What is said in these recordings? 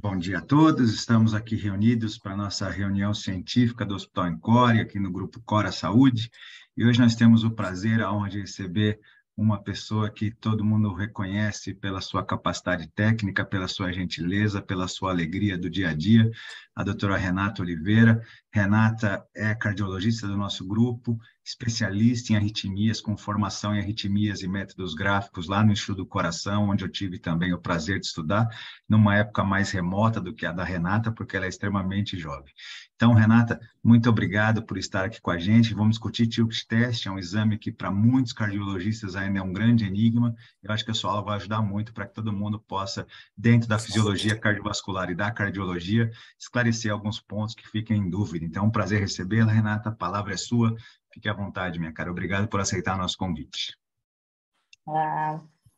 Bom dia a todos, estamos aqui reunidos para a nossa reunião científica do Hospital Encore, aqui no Grupo Cora Saúde, e hoje nós temos o prazer, a honra de receber uma pessoa que todo mundo reconhece pela sua capacidade técnica, pela sua gentileza, pela sua alegria do dia a dia, a doutora Renata Oliveira. Renata é cardiologista do nosso grupo, especialista em arritmias, com formação em arritmias e métodos gráficos lá no Instituto do Coração, onde eu tive também o prazer de estudar, numa época mais remota do que a da Renata, porque ela é extremamente jovem. Então, Renata, muito obrigado por estar aqui com a gente. Vamos discutir Tilt Test, é um exame que para muitos cardiologistas ainda é um grande enigma. Eu acho que a sua aula vai ajudar muito para que todo mundo possa, dentro da fisiologia cardiovascular e da cardiologia, esclarecer alguns pontos que fiquem em dúvida. Então, é um prazer recebê-la, Renata. A palavra é sua. Fique à vontade, minha cara. Obrigado por aceitar nosso convite.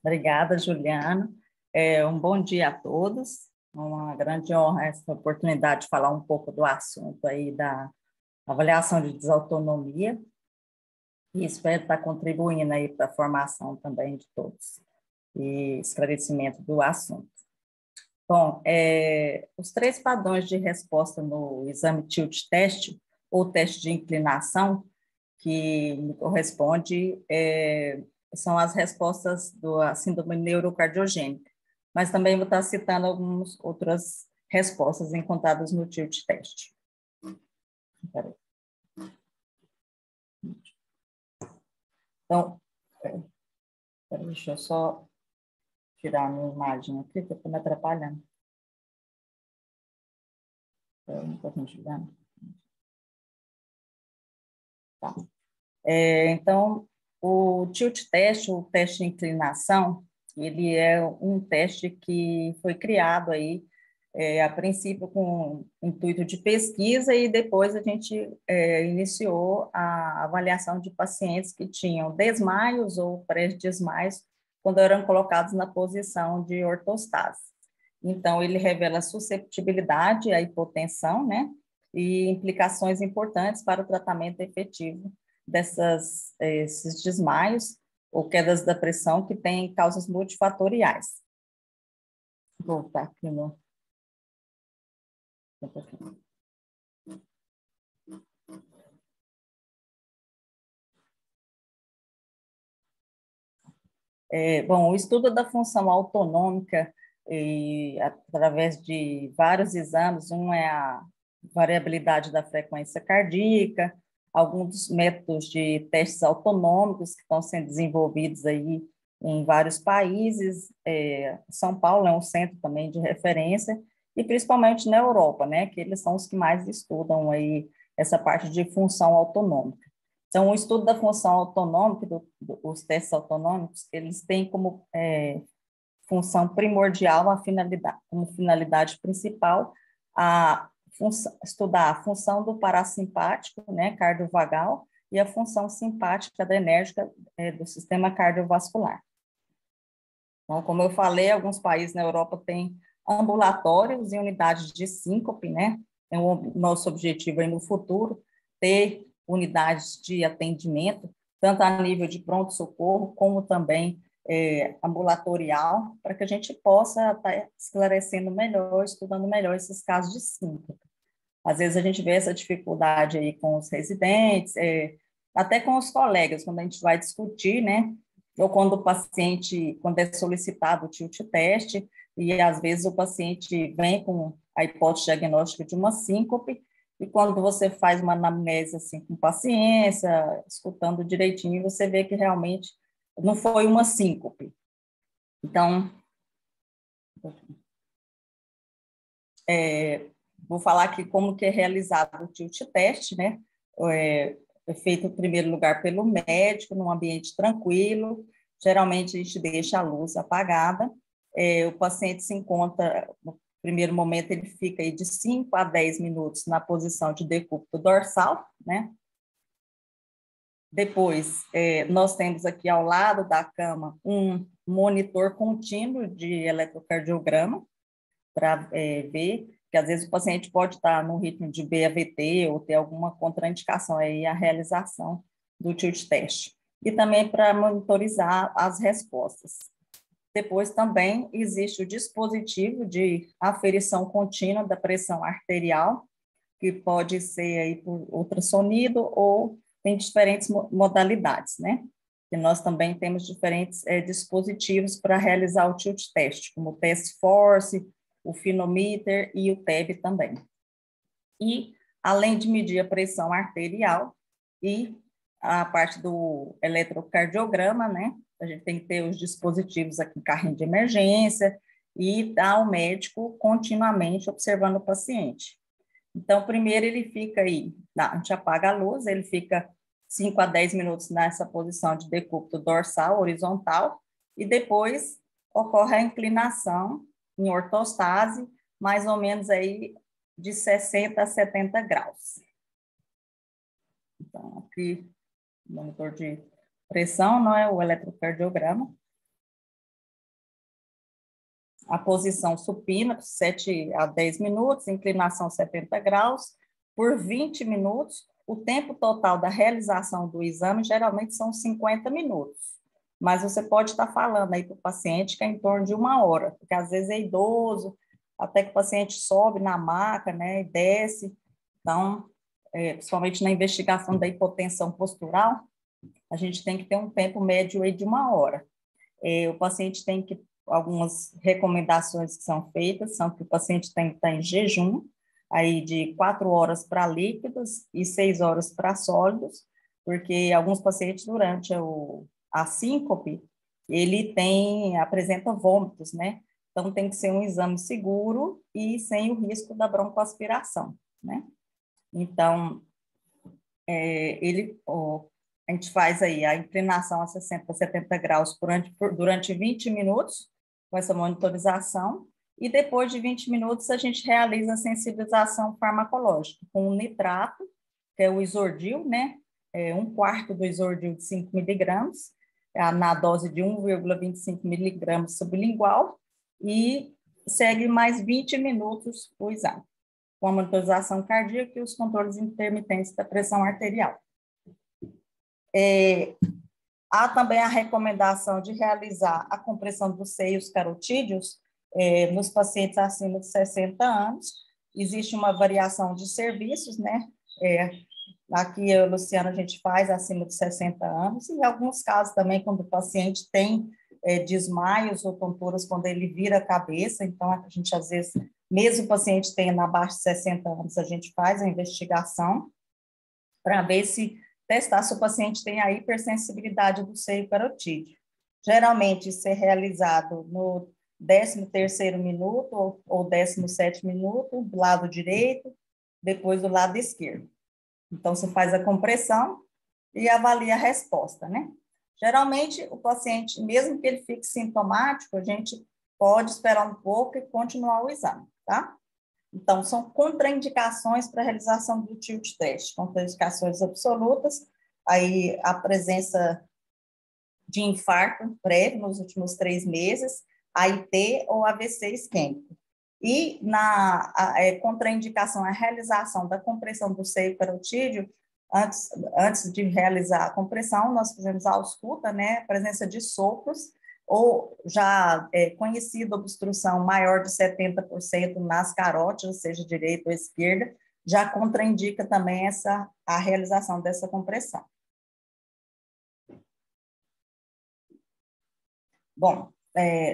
Obrigada, Juliano. Um bom dia a todos. Uma grande honra essa oportunidade de falar um pouco do assunto aí da avaliação de desautonomia, e espero estar contribuindo aí para a formação também de todos e esclarecimento do assunto. Bom, os 3 padrões de resposta no exame Tilt Test, ou teste de inclinação, que me corresponde, são as respostas da síndrome neurocardiogênica, mas também vou estar citando algumas outras respostas encontradas no Tilt Test. Então, deixa eu só tirar a minha imagem aqui, que está me atrapalhando. Um pouquinho de dano. Tá. Então, o Tilt Test, o teste de inclinação, ele é um teste que foi criado aí, a princípio com o intuito de pesquisa, e depois a gente iniciou a avaliação de pacientes que tinham desmaios ou pré-desmaios quando eram colocados na posição de ortostase. Então, ele revela susceptibilidade à hipotensão, né, e implicações importantes para o tratamento efetivo esses desmaios ou quedas da pressão que têm causas multifatoriais. Vou voltar aqui no... Bom, o estudo da função autonômica, através de vários exames, um é a variabilidade da frequência cardíaca, alguns métodos de testes autonômicos que estão sendo desenvolvidos aí em vários países. São Paulo é um centro também de referência, e principalmente na Europa, né, que eles são os que mais estudam aí essa parte de função autonômica. Então, o estudo da função autonômica, os testes autonômicos, eles têm como função primordial, como finalidade principal, estudar a função do parasimpático, né, cardiovagal, e a função simpática adrenérgica do sistema cardiovascular. Então, como eu falei, alguns países na Europa têm ambulatórios e unidades de síncope, né? É o nosso objetivo aí no futuro, ter unidades de atendimento, tanto a nível de pronto-socorro, como também ambulatorial, para que a gente possa estar esclarecendo melhor, estudando melhor esses casos de síncope. Às vezes a gente vê essa dificuldade aí com os residentes, até com os colegas, quando a gente vai discutir, né? Ou quando quando é solicitado o Tilt Test, e às vezes o paciente vem com a hipótese diagnóstica de uma síncope, e quando você faz uma anamnese assim, com paciência, escutando direitinho, você vê que realmente não foi uma síncope. Então, vou falar aqui como que é realizado o Tilt Test, né? É feito em primeiro lugar pelo médico, num ambiente tranquilo. Geralmente a gente deixa a luz apagada. O paciente se encontra, no primeiro momento, ele fica aí de 5 a 10 minutos na posição de decúbito dorsal, né? Depois, nós temos aqui ao lado da cama um monitor contínuo de eletrocardiograma, para ver que às vezes o paciente pode estar no ritmo de BAVT ou ter alguma contraindicação aí à realização do Tilt Test. E também para monitorizar as respostas. Depois também existe o dispositivo de aferição contínua da pressão arterial, que pode ser aí por ultrassonido ou tem diferentes modalidades, né? E nós também temos diferentes dispositivos para realizar o tilt test, como o test force, o finomíter e o TEB também. E, além de medir a pressão arterial e a parte do eletrocardiograma, né? A gente tem que ter os dispositivos aqui, carrinho de emergência, e estar ao médico continuamente observando o paciente. Então, primeiro ele fica aí, a gente apaga a luz, ele fica 5 a 10 minutos nessa posição de decúbito dorsal, horizontal, e depois ocorre a inclinação em ortostase, mais ou menos aí de 60 a 70 graus. Então, aqui, o monitor de pressão, não é o eletrocardiograma. A posição supina, 7 a 10 minutos, inclinação 70 graus, por 20 minutos. O tempo total da realização do exame geralmente são 50 minutos, mas você pode estar falando aí para o paciente que é em torno de 1 hora, porque às vezes é idoso, até que o paciente sobe na maca, né, e desce. Então, principalmente na investigação da hipotensão postural, a gente tem que ter um tempo médio aí de 1 hora. O paciente tem que, algumas recomendações que são feitas, são que o paciente tem que estar em jejum, aí de 4 horas para líquidos e 6 horas para sólidos, porque alguns pacientes, durante a síncope, ele apresenta vômitos, né? Então, tem que ser um exame seguro e sem o risco da broncoaspiração, né? Então, a gente faz aí a inclinação a 60 a 70 graus durante 20 minutos, com essa monitorização, e depois de 20 minutos a gente realiza a sensibilização farmacológica com o nitrato, que é o isordil, né? 1/4 do isordil de 5 miligramas, na dose de 1,25 miligramas sublingual, e segue mais 20 minutos o exame, com a monitorização cardíaca e os controles intermitentes da pressão arterial. Há também a recomendação de realizar a compressão dos seios carotídeos nos pacientes acima de 60 anos. Existe uma variação de serviços, né? Aqui, Luciana, a gente faz acima de 60 anos, e em alguns casos também, quando o paciente tem desmaios ou tonturas, quando ele vira a cabeça, então a gente, às vezes, mesmo o paciente tendo abaixo de 60 anos, a gente faz a investigação para ver testar se o paciente tem a hipersensibilidade do seio carotídeo. Geralmente, isso é realizado no 13º minuto ou 17º minuto, do lado direito, depois do lado esquerdo. Então, você faz a compressão e avalia a resposta, né? Geralmente, o paciente, mesmo que ele fique sintomático, a gente pode esperar um pouco e continuar o exame, tá? Então, são contraindicações para a realização do tilt test, contraindicações absolutas, aí a presença de infarto prévio nos últimos 3 meses, AIT ou AVC isquêmico. E na contraindicação a realização da compressão do seio carotídeo, antes de realizar a compressão, nós fizemos a ausculta, né, presença de sopros, ou já conhecida obstrução maior de 70% nas carótidas, seja direita ou esquerda, já contraindica também a realização dessa compressão. Bom,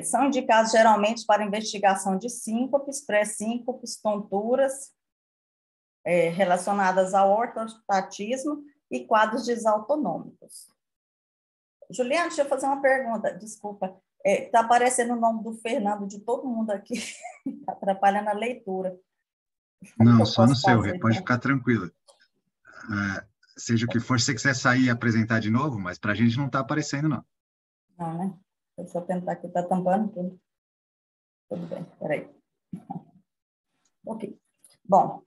são indicados geralmente para investigação de síncopes, pré-síncopes, tonturas relacionadas ao ortostatismo e quadros desautonômicos. Juliana, deixa eu fazer uma pergunta, desculpa. Está aparecendo o nome do Fernando de todo mundo aqui, está atrapalhando a leitura. Não, só no seu, pode ficar tranquila. Seja o que for, se você quiser sair e apresentar de novo, mas para a gente não está aparecendo, não. Não, né? Deixa eu tentar aqui, está tampando tudo. Tudo bem, peraí. Ok. Bom,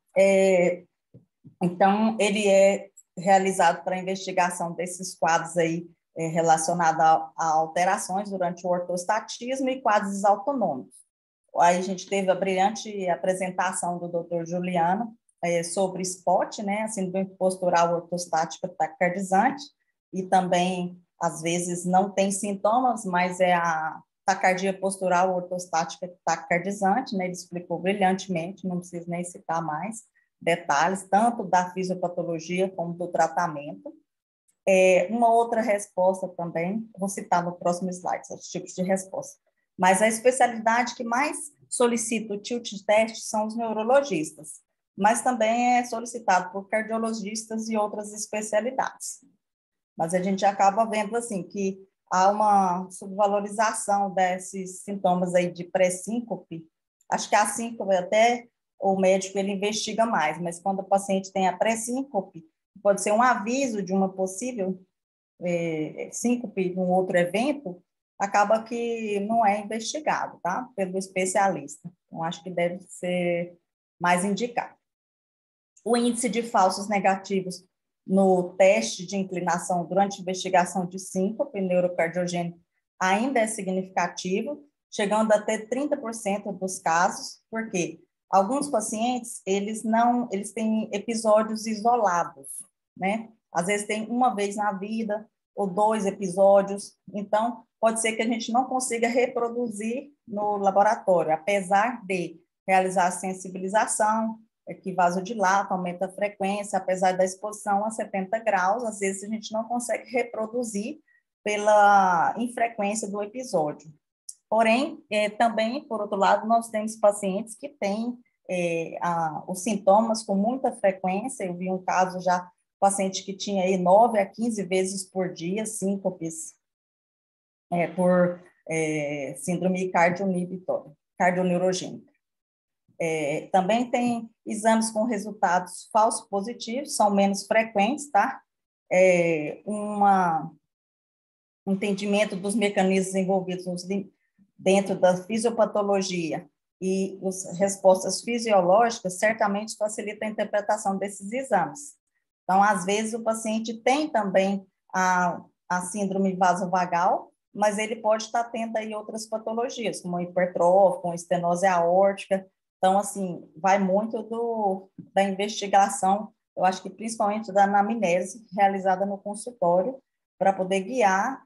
então, ele é realizado para investigação desses quadros aí relacionados a alterações durante o ortostatismo e quadros desautonômicos. Aí a gente teve a brilhante apresentação do Dr. Juliano sobre SPOT, né, síndrome postural ortostática taquicardizante, e também, às vezes, não tem sintomas, mas é a taquicardia postural ortostática taquicardizante, né? Ele explicou brilhantemente, não preciso nem citar mais detalhes, tanto da fisiopatologia como do tratamento. Uma outra resposta também, vou citar no próximo slide, os tipos de resposta. Mas a especialidade que mais solicita o tilt test são os neurologistas, mas também é solicitado por cardiologistas e outras especialidades. Mas a gente acaba vendo, assim, que há uma subvalorização desses sintomas aí de pré-síncope. Acho que a síncope até o médico ele investiga mais, mas quando o paciente tem a pré-síncope, pode ser um aviso de uma possível síncope em um outro evento, acaba que não é investigado, tá? Pelo especialista. Então, acho que deve ser mais indicado. O índice de falsos negativos no teste de inclinação durante a investigação de síncope neurocardiogênico ainda é significativo, chegando a ter 30% dos casos, porque alguns pacientes, eles têm episódios isolados, né? Às vezes tem uma vez na vida, ou 2 episódios, então pode ser que a gente não consiga reproduzir no laboratório, apesar de realizar a sensibilização, que vasodilata, aumenta a frequência, apesar da exposição a 70 graus, às vezes a gente não consegue reproduzir pela infrequência do episódio. Porém, também, por outro lado, nós temos pacientes que têm os sintomas com muita frequência. Eu vi um caso já, paciente que tinha aí 9 a 15 vezes por dia, síncopes por síndrome cardioneurogênica. Também tem exames com resultados falsos positivos, são menos frequentes, tá? Um entendimento dos mecanismos envolvidos dentro da fisiopatologia e as respostas fisiológicas certamente facilita a interpretação desses exames. Então, às vezes, o paciente tem também a síndrome vasovagal, mas ele pode estar tendo aí outras patologias, como hipertrofia, com estenose aórtica. Então, assim, vai muito da investigação, eu acho que principalmente da anamnese realizada no consultório, para poder guiar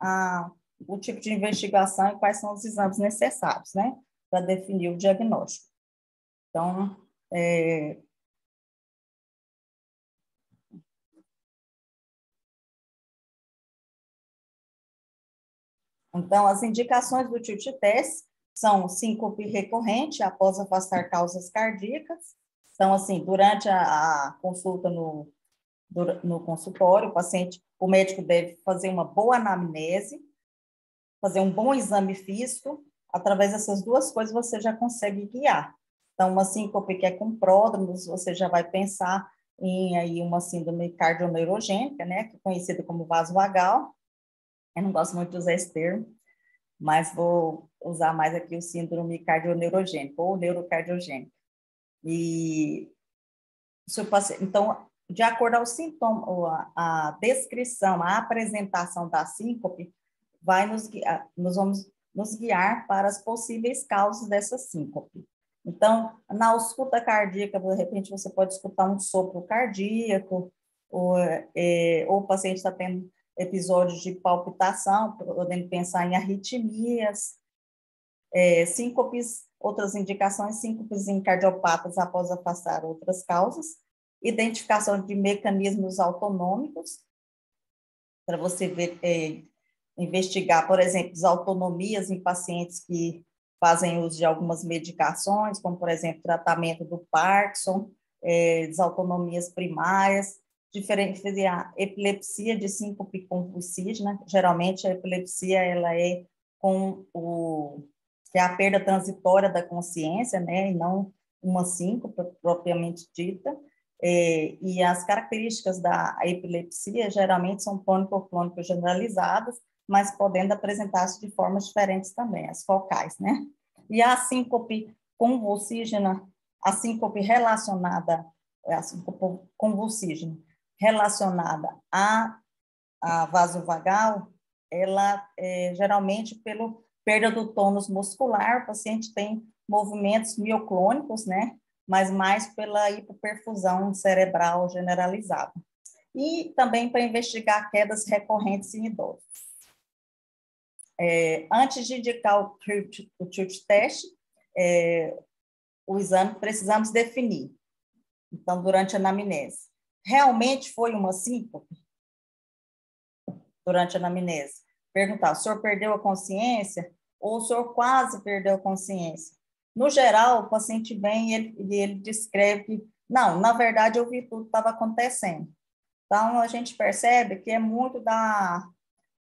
o tipo de investigação e quais são os exames necessários, né, para definir o diagnóstico. Então, as indicações do tilt test são síncope recorrente após afastar causas cardíacas. Então, assim, durante a consulta no consultório, o médico deve fazer uma boa anamnese, fazer um bom exame físico. Através dessas duas coisas, você já consegue guiar. Então, uma síncope que é com pródromos, você já vai pensar em aí uma síndrome cardioneurogênica, né, que é conhecida como vasovagal. Eu não gosto muito de usar esse termo, mas vou usar mais aqui o síndrome cardioneurogênica ou neurocardiogênica. Então, de acordo ao sintoma, a descrição, a apresentação da síncope, nós vamos nos guiar para as possíveis causas dessa síncope. Então, na ausculta cardíaca, de repente, você pode escutar um sopro cardíaco, ou o paciente está tendo episódios de palpitação, podendo pensar em arritmias, síncopes, outras indicações, síncopes em cardiopatas após afastar outras causas, identificação de mecanismos autonômicos, para você ver, investigar, por exemplo, desautonomias em pacientes que fazem uso de algumas medicações, como, por exemplo, tratamento do Parkinson, desautonomias primárias, diferenciar epilepsia de síncope convulsígena. Geralmente, a epilepsia ela é que é a perda transitória da consciência, né, e não uma síncope propriamente dita. E as características da epilepsia geralmente são tônico-clônico generalizadas, mas podendo apresentar-se de formas diferentes também, as focais, né? E a síncope convulsígena, a síncope convulsígena relacionada à vasovagal, ela geralmente pelo perda do tônus muscular, o paciente tem movimentos mioclônicos, né? Mas mais pela hipoperfusão cerebral generalizada. E também para investigar quedas recorrentes em idosos. Antes de indicar o tilt test, o exame precisamos definir. Então, durante a anamnese, realmente foi uma síncope? Durante a anamnese, perguntar, o senhor perdeu a consciência ou o senhor quase perdeu a consciência? No geral, o paciente vem e ele descreve que, não, na verdade, eu vi tudo que estava acontecendo. Então, a gente percebe que é muito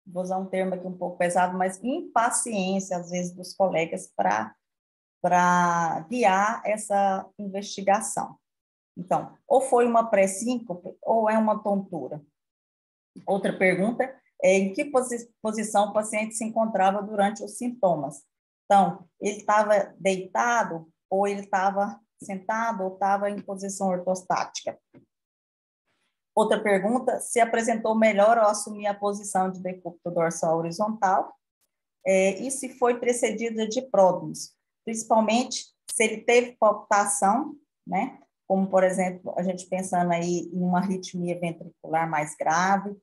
vou usar um termo aqui um pouco pesado, mas impaciência, às vezes, dos colegas para guiar essa investigação. Então, ou foi uma pré-síncope ou é uma tontura. Outra pergunta é em que posição o paciente se encontrava durante os sintomas. Então, ele estava deitado ou ele estava sentado ou estava em posição ortostática. Outra pergunta, se apresentou melhor ao assumir a posição de decúbito dorsal horizontal e se foi precedida de pródromos, principalmente se ele teve palpitação, né? Como, por exemplo, a gente pensando aí em uma arritmia ventricular mais grave,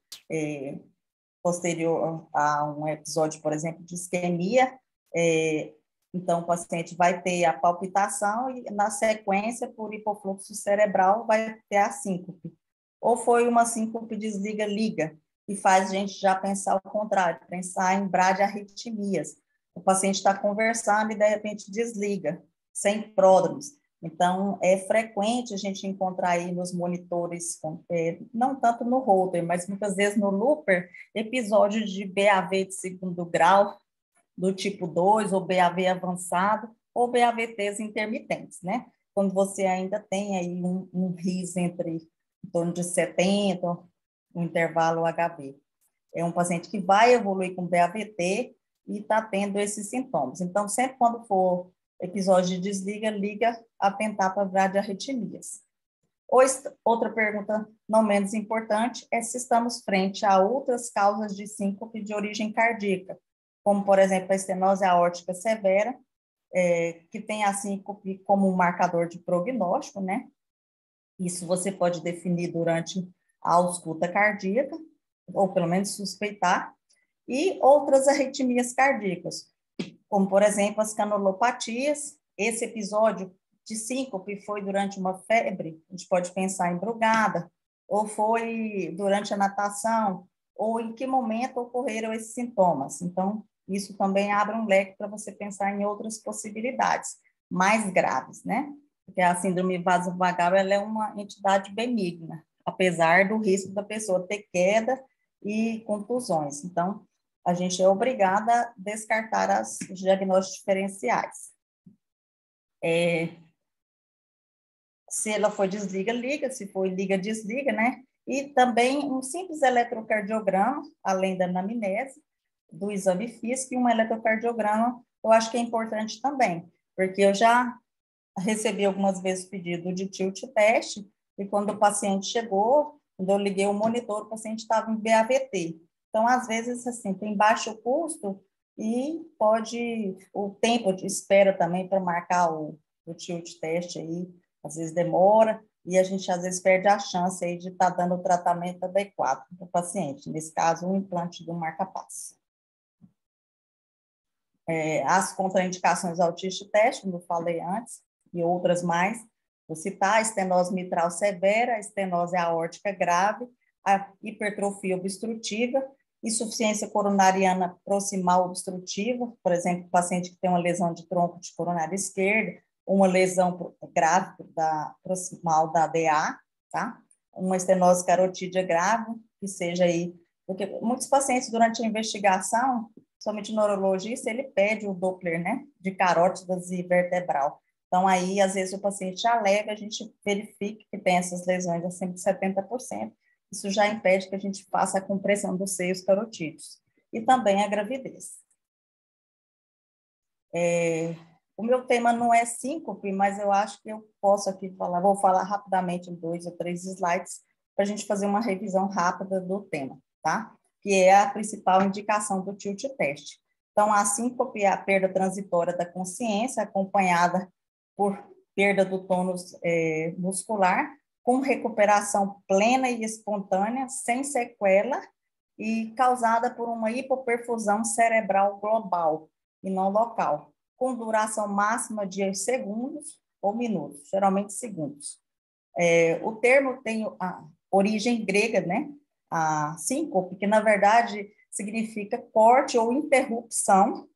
posterior a um episódio, por exemplo, de isquemia, então o paciente vai ter a palpitação e, na sequência, por hipofluxo cerebral, vai ter a síncope. Ou foi uma síncope desliga-liga, que faz a gente já pensar o contrário, pensar em bradiarritmias. O paciente está conversando e, de repente, desliga, sem pródromos. Então, é frequente a gente encontrar aí nos monitores, não tanto no Holter, mas muitas vezes no Looper, episódios de BAV de segundo grau, do tipo 2, ou BAV avançado, ou BAVTs intermitentes, né? Quando você ainda tem aí um RIS em torno de 70, um intervalo HB. É um paciente que vai evoluir com BAVT e está tendo esses sintomas. Então, sempre quando for episódio de desliga, liga, atentar para bradiarritmias. Outra pergunta, não menos importante, é se estamos frente a outras causas de síncope de origem cardíaca, como, por exemplo, a estenose aórtica severa, que tem a síncope como um marcador de prognóstico, né? Isso você pode definir durante a ausculta cardíaca, ou pelo menos suspeitar, e outras arritmias cardíacas, como, por exemplo, as canulopatias. Esse episódio de síncope foi durante uma febre, a gente pode pensar em brugada, ou foi durante a natação, ou em que momento ocorreram esses sintomas. Então, isso também abre um leque para você pensar em outras possibilidades mais graves, né? Porque a síndrome vasovagal, ela é uma entidade benigna, apesar do risco da pessoa ter queda e contusões. Então, a gente é obrigada a descartar os diagnósticos diferenciais. Se ela for desliga-liga, se for liga-desliga, né? E também um simples eletrocardiograma, além da anamnese, do exame físico, e um eletrocardiograma, eu acho que é importante também, porque eu já recebi algumas vezes pedido de tilt test, e quando o paciente chegou, quando eu liguei o monitor, o paciente estava em BAVT. Então, às vezes, assim, tem baixo custo e o tempo de espera também para marcar o tilt test aí, às vezes demora, e a gente às vezes perde a chance aí de estar dando o tratamento adequado para o paciente, nesse caso, um implante do marca-passo. As contraindicações ao tilt test, como eu falei antes, e outras mais, vou citar a estenose mitral severa, a estenose aórtica grave, a hipertrofia obstrutiva, insuficiência coronariana proximal obstrutiva, por exemplo, paciente que tem uma lesão de tronco de coronária esquerda, uma lesão grave proximal da DA, tá? Uma estenose carotídea grave, que seja aí, porque muitos pacientes durante a investigação, somente o neurologista, ele pede o Doppler, né, de carótidas e vertebral. Então, aí, às vezes, o paciente alega, a gente verifica que tem essas lesões acima de 70%, isso já impede que a gente faça a compressão dos seios carotídeos. E também a gravidez. O meu tema não é síncope, mas eu acho que eu posso aqui falar, vou falar rapidamente em 2 ou 3 slides, para a gente fazer uma revisão rápida do tema, tá? Que é a principal indicação do tilt test. Então, a síncope é a perda transitória da consciência, acompanhada por perda do tônus muscular, com recuperação plena e espontânea, sem sequela e causada por uma hipoperfusão cerebral global e não local, com duração máxima de segundos ou minutos, geralmente segundos. O termo tem a origem grega, né? A síncope, que na verdade significa corte ou interrupção.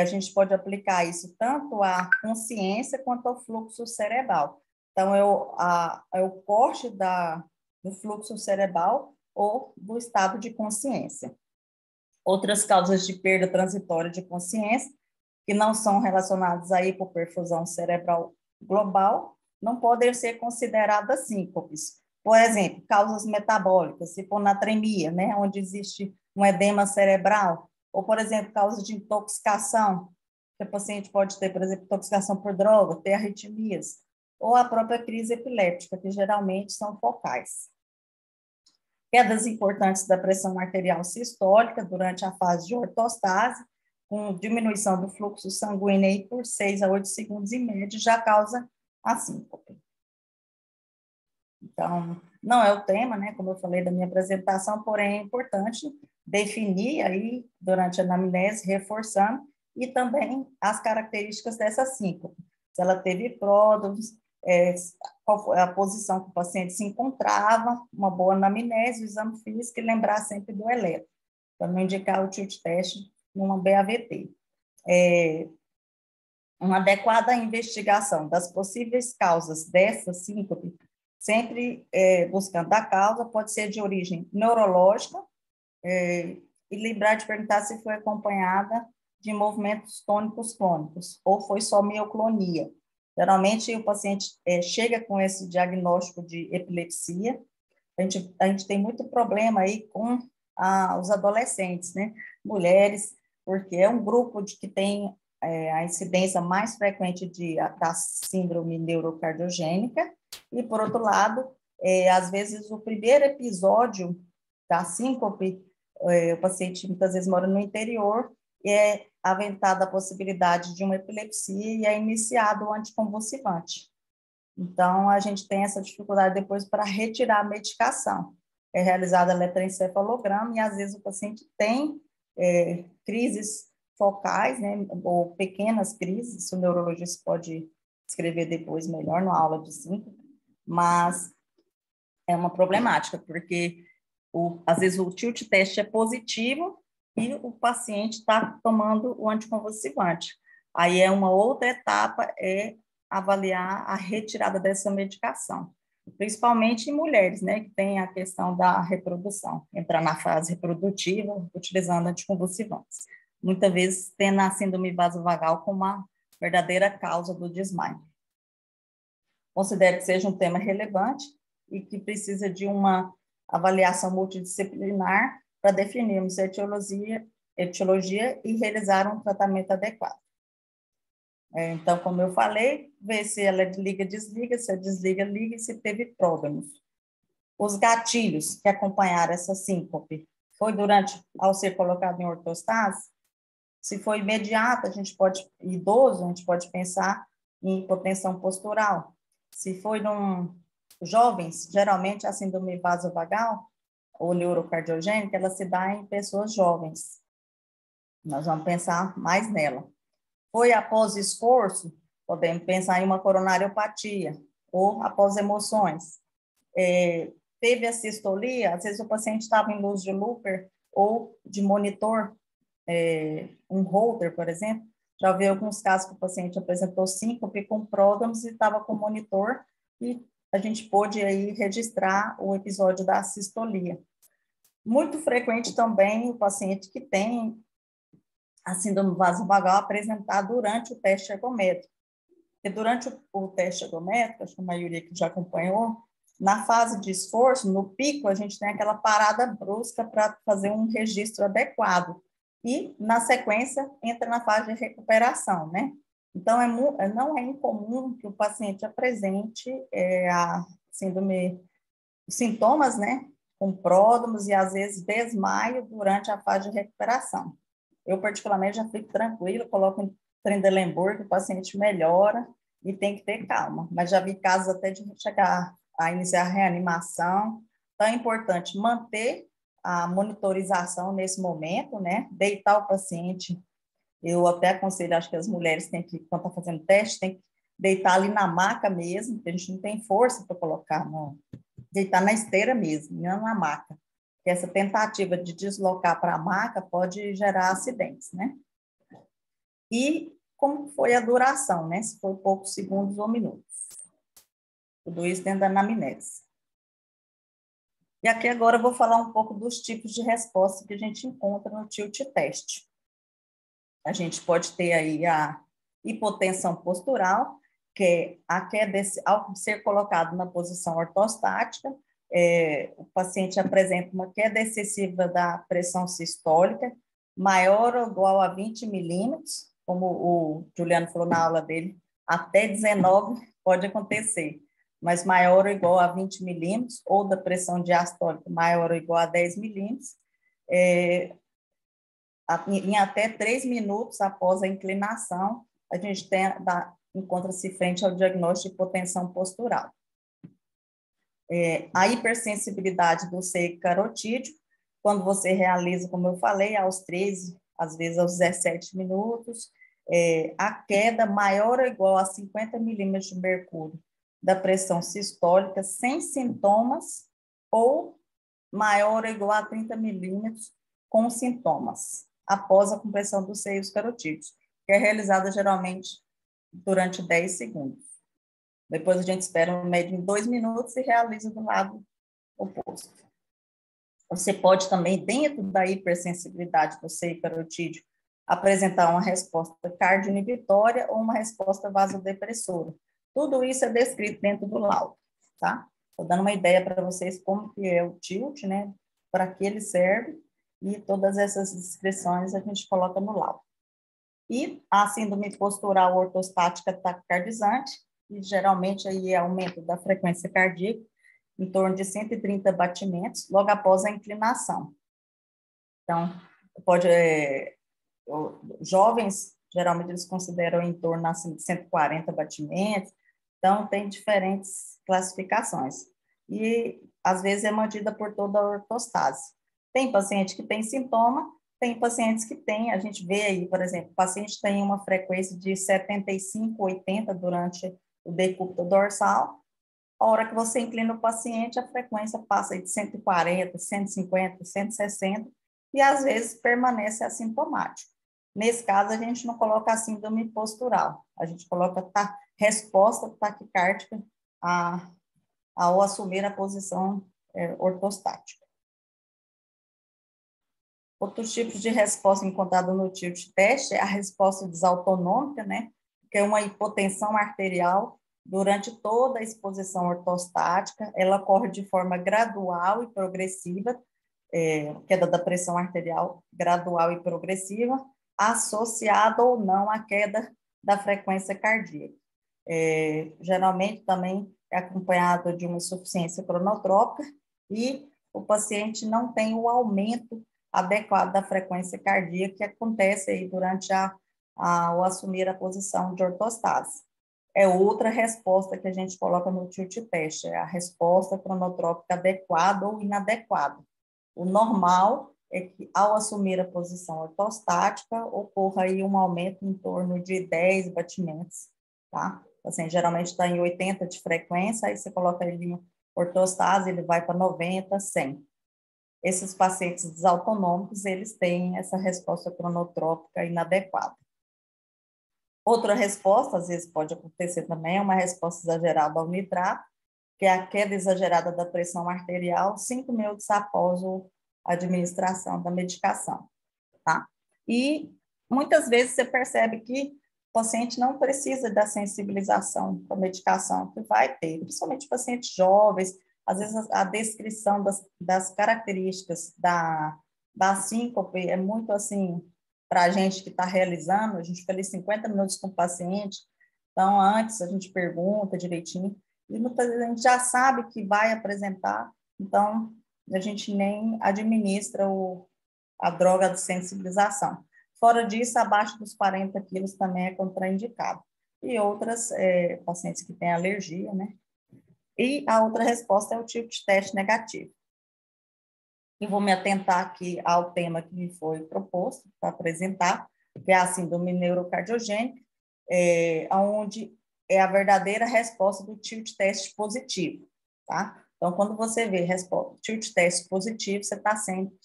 A gente pode aplicar isso tanto à consciência quanto ao fluxo cerebral. Então, é o corte do fluxo cerebral ou do estado de consciência. Outras causas de perda transitória de consciência, que não são relacionadas à hipoperfusão cerebral global, não podem ser consideradas síncopes. Por exemplo, causas metabólicas, hiponatremia, né, onde existe um edema cerebral, ou, por exemplo, causas de intoxicação, que o paciente pode ter, por exemplo, intoxicação por droga, ter arritmias, ou a própria crise epiléptica, que geralmente são focais. Quedas importantes da pressão arterial sistólica durante a fase de ortostase, com diminuição do fluxo sanguíneo por 6 a 8 segundos em média, já causa a síncope. Então, não é o tema, né, como eu falei da minha apresentação, porém é importante definir aí, durante a anamnese, reforçando, e também as características dessa síncope. Se ela teve pródromos, qual foi a posição que o paciente se encontrava, uma boa anamnese, o exame físico e lembrar sempre do eletro, para não indicar o tilt test numa BAVT. Uma adequada investigação das possíveis causas dessa síncope, sempre buscando a causa, pode ser de origem neurológica, e lembrar de perguntar se foi acompanhada de movimentos tônicos crônicos, ou foi só mioclonia. Geralmente, o paciente chega com esse diagnóstico de epilepsia. A gente tem muito problema aí com os adolescentes, né? Mulheres, porque é um grupo que tem a incidência mais frequente da síndrome neurocardiogênica, e, por outro lado, às vezes, o primeiro episódio da síncope, o paciente muitas vezes mora no interior, e é aventada a possibilidade de uma epilepsia e é iniciado o anticonvulsivante. Então, a gente tem essa dificuldade depois para retirar a medicação. É realizado eletroencefalograma e, às vezes, o paciente tem crises focais, né, ou pequenas crises, o neurologista pode escrever depois melhor na aula de síncope, mas é uma problemática, porque às vezes o tilt test é positivo e o paciente está tomando o anticonvulsivante. Aí é uma outra etapa, avaliar a retirada dessa medicação, principalmente em mulheres, né, que tem a questão da reprodução, entrar na fase reprodutiva utilizando anticonvulsivantes. Muitas vezes tendo a síndrome vasovagal como uma verdadeira causa do desmaio. Considero que seja um tema relevante e que precisa de uma avaliação multidisciplinar para definirmos a etiologia e realizar um tratamento adequado. Então, como eu falei, ver se ela liga, desliga, se desliga, liga e se teve pródromos. Os gatilhos que acompanharam essa síncope foi ao ser colocado em ortostase? Se foi imediata, idoso, a gente pode pensar em hipotensão postural. Se foi jovens, geralmente a síndrome vasovagal ou neurocardiogênica, ela se dá em pessoas jovens. Nós vamos pensar mais nela. Foi após esforço, podemos pensar em uma coronariopatia, ou após emoções. Teve a sistolia, às vezes o paciente estava em luz de Looper ou de monitor, um holter, por exemplo. Já vi alguns casos que o paciente apresentou síncope com pródromos e estava com monitor, e a gente pôde aí registrar o episódio da sistolia. Muito frequente também o paciente que tem a síndrome vasovagal apresentar durante o teste ergométrico. E durante o teste ergométrico, acho que a maioria que já acompanhou, na fase de esforço, no pico, a gente tem aquela parada brusca para fazer um registro adequado. E, na sequência, entra na fase de recuperação, né? Então, não é incomum que o paciente apresente a síndrome, sintomas, né? Com pródromos e, às vezes, desmaio durante a fase de recuperação. Eu, particularmente, já fico tranquilo, coloco um Trendelenburg, o paciente melhora e tem que ter calma. Mas já vi casos até de chegar a iniciar a reanimação. Então, é importante manter a monitorização nesse momento, né? Deitar o paciente, eu até aconselho, acho que as mulheres têm que, quando estão fazendo teste, tem que deitar ali na maca mesmo, porque a gente não tem força para colocar, não. Deitar na esteira mesmo, não na maca. Porque essa tentativa de deslocar para a maca pode gerar acidentes, né? E como foi a duração, né? Se foi poucos segundos ou minutos. Tudo isso dentro da anamnese. E aqui agora eu vou falar um pouco dos tipos de resposta que a gente encontra no tilt test. A gente pode ter aí a hipotensão postural, que é a queda, ao ser colocado na posição ortostática, o paciente apresenta uma queda excessiva da pressão sistólica, maior ou igual a 20 milímetros, como o Juliano falou na aula dele, até 19 pode acontecer, mas maior ou igual a 20 milímetros, ou da pressão diastólica maior ou igual a 10 milímetros, em até 3 minutos após a inclinação, a gente encontra-se frente ao diagnóstico de hipotensão postural. A hipersensibilidade do seio carotídeo, quando você realiza, como eu falei, aos 13, às vezes aos 17 minutos, a queda maior ou igual a 50 milímetros de mercúrio da pressão sistólica sem sintomas ou maior ou igual a 30 milímetros com sintomas, após a compressão dos seios carotídeos, que é realizada geralmente durante 10 segundos. Depois a gente espera um médio em 2 minutos e realiza do lado oposto. Você pode também, dentro da hipersensibilidade do seio carotídeo, apresentar uma resposta cardioinibitória ou uma resposta vasodepressora. Tudo isso é descrito dentro do laudo, tá? Estou dando uma ideia para vocês como que é o tilt, né? Para que ele serve, e todas essas descrições a gente coloca no laudo. E a síndrome postural ortostática taquicardizante, que geralmente aí é aumento da frequência cardíaca, em torno de 130 batimentos, logo após a inclinação. Então, jovens, geralmente eles consideram em torno assim, de 140 batimentos, então tem diferentes classificações. E, às vezes, é mantida por toda a ortostase. Tem paciente que tem sintoma, tem pacientes que têm, a gente vê aí, por exemplo, o paciente tem uma frequência de 75, 80 durante o decúbito dorsal, a hora que você inclina o paciente, a frequência passa de 140, 150, 160, e às vezes permanece assintomático. Nesse caso, a gente não coloca a síndrome postural, a gente coloca resposta taquicárdica ao assumir a posição ortostática. Outros tipos de resposta encontrada no tilt test é a resposta desautonômica, né, que é uma hipotensão arterial durante toda a exposição ortostática, ela ocorre de forma gradual e progressiva, queda da pressão arterial gradual e progressiva, associada ou não à queda da frequência cardíaca. Geralmente também é acompanhado de uma insuficiência cronotrópica e o paciente não tem o aumento adequado da frequência cardíaca que acontece aí durante o assumir a posição de ortostase. É outra resposta que a gente coloca no tilt test, é a resposta cronotrópica adequada ou inadequada. O normal é que, ao assumir a posição ortostática, ocorra aí um aumento em torno de 10 batimentos, tá? Assim, geralmente está em 80 de frequência, aí você coloca ele em ortostase, ele vai para 90, 100. Esses pacientes desautonômicos, eles têm essa resposta cronotrópica inadequada. Outra resposta, às vezes pode acontecer também, é uma resposta exagerada ao nitrato, que é a queda exagerada da pressão arterial 5 minutos após a administração da medicação, tá? E muitas vezes você percebe que o paciente não precisa da sensibilização com a medicação, que vai ter, principalmente pacientes jovens, às vezes a descrição das características da síncope é muito assim, para a gente que está realizando, a gente fica ali 50 minutos com o paciente, então antes a gente pergunta direitinho, e muitas vezes a gente já sabe que vai apresentar, então a gente nem administra a droga de sensibilização. Fora disso, abaixo dos 40 quilos também é contraindicado. E outras pacientes que têm alergia, né? E a outra resposta é o tilt test negativo. E vou me atentar aqui ao tema que me foi proposto para apresentar, que é a síndrome neurocardiogênica, onde é a verdadeira resposta do tilt teste positivo, tá? Então, quando você vê resposta tilt teste positivo, você está sempre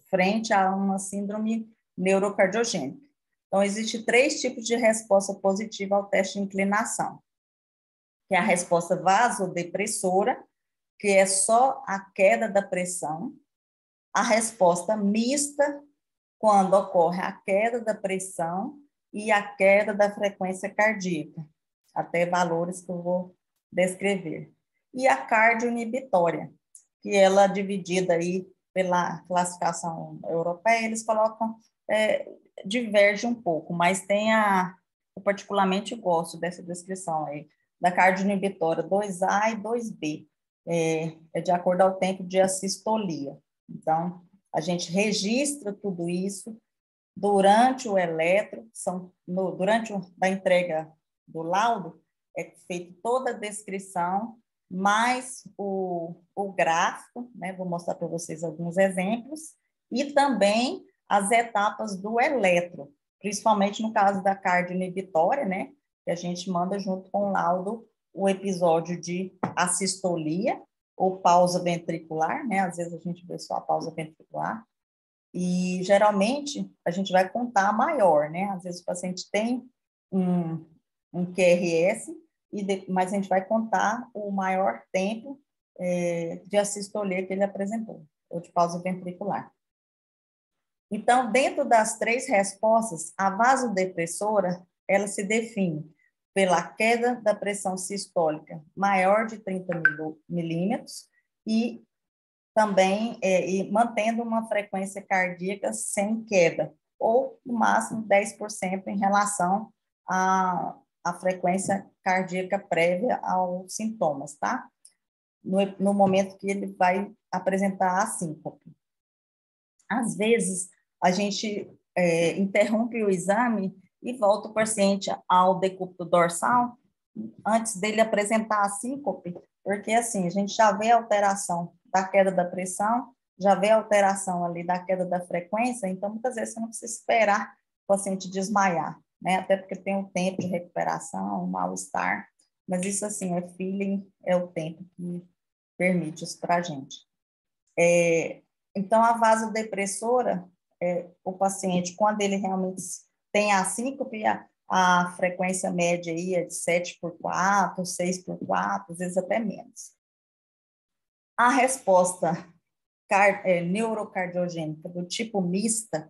frente a uma síndrome neurocardiogênica. Então, existem 3 tipos de resposta positiva ao teste de inclinação, que é a resposta vasodepressora, que é só a queda da pressão, a resposta mista, quando ocorre a queda da pressão e a queda da frequência cardíaca, até valores que eu vou descrever. E a cardioinibitória, que ela é dividida aí pela classificação europeia, eles colocam, diverge um pouco, mas tem eu particularmente gosto dessa descrição aí, da cardioinibitória 2A e 2B, é de acordo ao tempo de assistolia. Então, a gente registra tudo isso durante o eletro, durante a entrega do laudo, é feita toda a descrição, mais o gráfico, né? Vou mostrar para vocês alguns exemplos, e também as etapas do eletro, principalmente no caso da cardioinibitória, né? Que a gente manda junto com o laudo o episódio de assistolia, ou pausa ventricular, né? Às vezes a gente vê só a pausa ventricular, e geralmente a gente vai contar a maior, né? Às vezes o paciente tem um QRS, mas a gente vai contar o maior tempo de assistolia que ele apresentou, ou de pausa ventricular. Então, dentro das 3 respostas, a vasodepressora, ela se define pela queda da pressão sistólica maior de 30 milímetros e também e mantendo uma frequência cardíaca sem queda, ou no máximo 10% em relação à frequência cardíaca prévia aos sintomas, tá? No momento que ele vai apresentar a síncope. Às vezes, a gente interrompe o exame e volta o paciente ao decúbito dorsal antes dele apresentar a síncope, porque assim, a gente já vê a alteração da queda da pressão, já vê a alteração ali da queda da frequência, então muitas vezes você não precisa esperar o paciente desmaiar, né? Até porque tem um tempo de recuperação, um mal-estar, mas isso assim, é feeling, é o tempo que permite isso para a gente. Então, a vasodepressora, o paciente, quando ele realmente tem a síncope, a frequência média aí é de 7/4, 6/4, às vezes até menos. A resposta neurocardiogênica do tipo mista,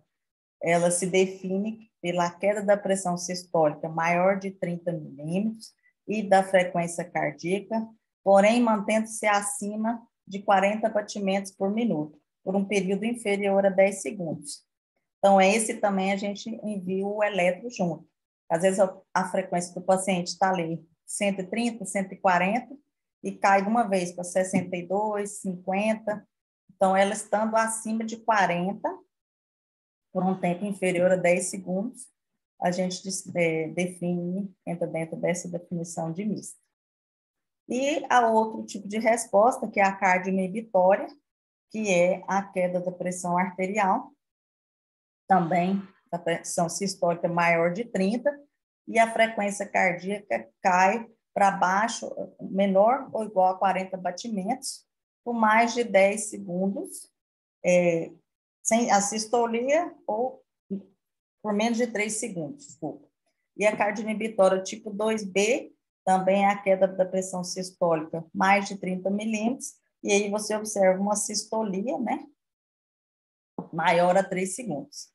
ela se define pela queda da pressão sistólica maior de 30 milímetros e da frequência cardíaca, porém mantendo-se acima de 40 batimentos por minuto, por um período inferior a 10 segundos. Então, esse também a gente envia o eletro junto. Às vezes a frequência do paciente está ali 130, 140 e cai de uma vez para 62, 50. Então, ela estando acima de 40, por um tempo inferior a 10 segundos, a gente define, entra dentro dessa definição de mista. E há outro tipo de resposta, que é a cardioinibitória, que é a queda da pressão arterial, também a pressão sistólica maior de 30, e a frequência cardíaca cai para baixo, menor ou igual a 40 batimentos, por mais de 10 segundos, sem assistolia ou por menos de 3 segundos, desculpa. E a cardioinibitória tipo 2B, também é a queda da pressão sistólica mais de 30 milímetros, e aí você observa uma sistolia, né, maior a 3 segundos.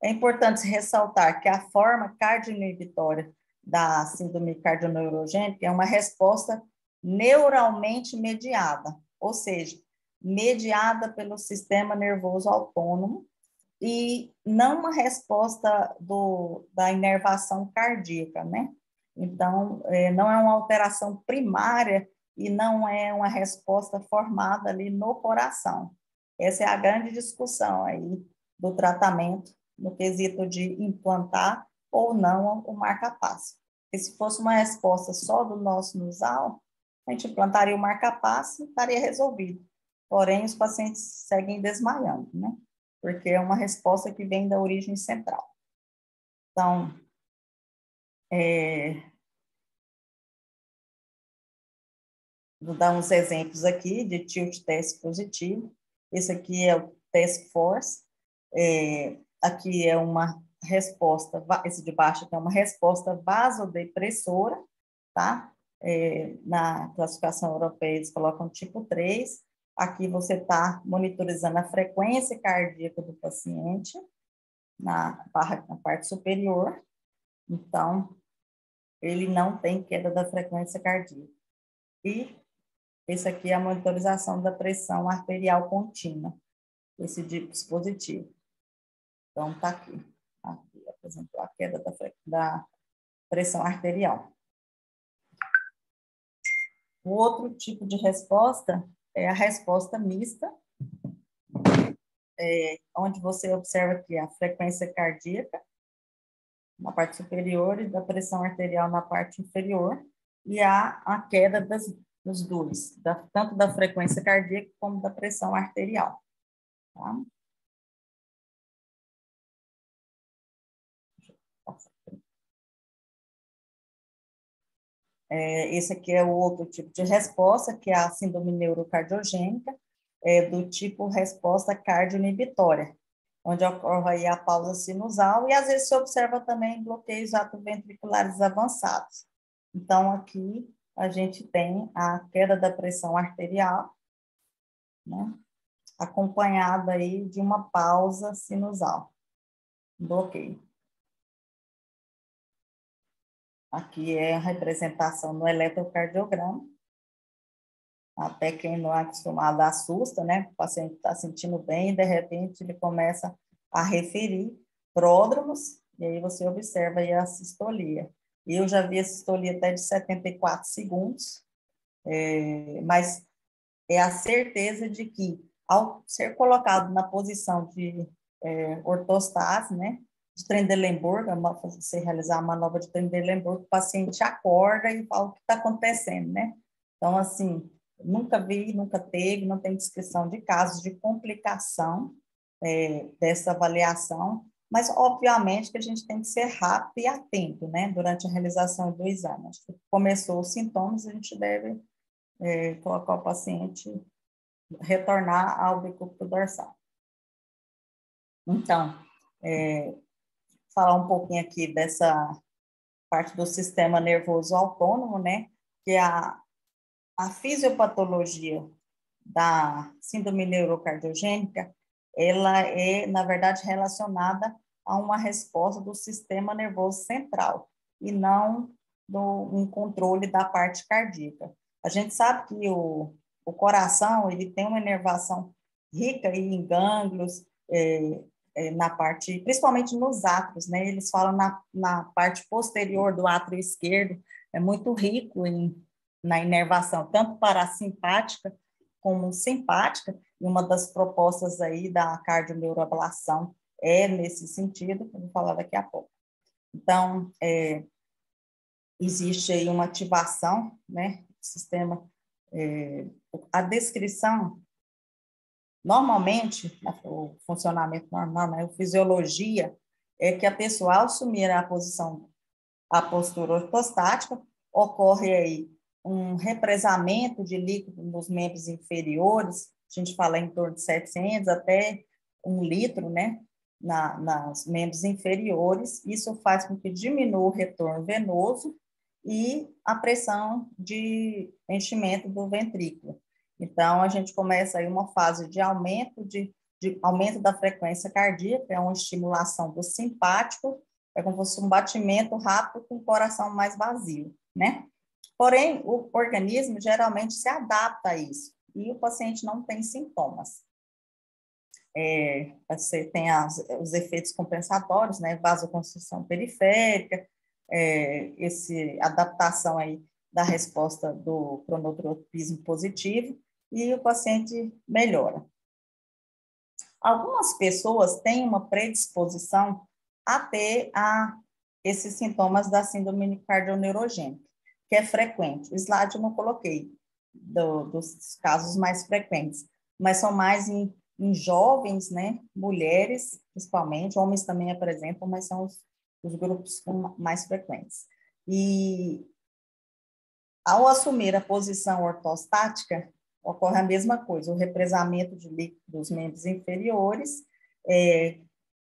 É importante ressaltar que a forma cardioinibitória da síndrome cardioneurogênica é uma resposta neuralmente mediada, ou seja, mediada pelo sistema nervoso autônomo, e não uma resposta da inervação cardíaca, né? Então, não é uma alteração primária e não é uma resposta formada ali no coração. Essa é a grande discussão aí do tratamento no quesito de implantar ou não o marca-passo. Porque se fosse uma resposta só do nosso nasal, a gente implantaria o marca-passo e estaria resolvido. porém os pacientes seguem desmaiando, né? Porque é uma resposta que vem da origem central. Então, vou dar uns exemplos aqui de tilt test positivo. Esse aqui é o task force. Aqui é uma resposta, esse de baixo aqui é uma resposta vasodepressora, tá? Na classificação europeia eles colocam tipo 3. Aqui você está monitorizando a frequência cardíaca do paciente na parte superior. Então, ele não tem queda da frequência cardíaca. E esse aqui é a monitorização da pressão arterial contínua, esse dispositivo. Então, está aqui. Aqui apresentou a queda da pressão arterial. O outro tipo de resposta é a resposta mista, onde você observa aqui a frequência cardíaca na parte superior e da pressão arterial na parte inferior, e a queda dos dois, tanto da frequência cardíaca como da pressão arterial. Tá? Esse aqui é o outro tipo de resposta, que é a síndrome neurocardiogênica, do tipo resposta cardioinibitória, onde ocorre aí a pausa sinusal e às vezes se observa também bloqueios atrioventriculares avançados. Então, aqui a gente tem a queda da pressão arterial, né, acompanhada aí de uma pausa sinusal, bloqueio. Aqui é a representação no eletrocardiograma. Até quem não é acostumado assusta, né? O paciente está sentindo bem e, de repente, ele começa a referir pródromos, e aí você observa aí a sistolia. Eu já vi a sistolia até de 74 segundos, mas é a certeza de que, ao ser colocado na posição de ortostase, né? De Trendelenburg, você realizar a manobra de Trendelenburg, o paciente acorda e fala o que está acontecendo, né? Então, assim, nunca vi, nunca teve, não tem descrição de casos de complicação dessa avaliação, mas, obviamente, que a gente tem que ser rápido e atento, né? Durante a realização do exame. Começou os sintomas, a gente deve colocar o paciente, retornar ao bicúbito dorsal. Então, falar um pouquinho aqui dessa parte do sistema nervoso autônomo, né? Que a fisiopatologia da síndrome neurocardiogênica, ela é, na verdade, relacionada a uma resposta do sistema nervoso central e não um controle da parte cardíaca. A gente sabe que o coração, ele tem uma inervação rica em gânglios, na parte, principalmente nos átrios, né? Eles falam na parte posterior do átrio esquerdo, é muito rico na inervação, tanto parasimpática como simpática, e uma das propostas aí da cardioneuroablação é nesse sentido, que eu vou falar daqui a pouco. Então, existe aí uma ativação, né, do sistema, a descrição, normalmente, o funcionamento normal, né, a fisiologia, é que a pessoa, ao assumir a postura ortostática, ocorre aí um represamento de líquido nos membros inferiores, a gente fala em torno de 700 até 1 litro, né, nas membros inferiores. Isso faz com que diminua o retorno venoso e a pressão de enchimento do ventrículo. Então, a gente começa aí uma fase de aumento, de aumento da frequência cardíaca, é uma estimulação do simpático, é como se fosse um batimento rápido com o coração mais vazio, né? Porém, o organismo geralmente se adapta a isso e o paciente não tem sintomas. Você tem os efeitos compensatórios, né? Vasoconstrição periférica, adaptação aí da resposta do cronotropismo positivo e o paciente melhora. Algumas pessoas têm uma predisposição a ter esses sintomas da síndrome cardioneurogênica, que é frequente. O slide eu não coloquei dos casos mais frequentes, mas são mais em jovens, né? Mulheres, principalmente, homens também apresentam, mas são os grupos mais frequentes. E ao assumir a posição ortostática, ocorre a mesma coisa, o represamento de líquido dos membros inferiores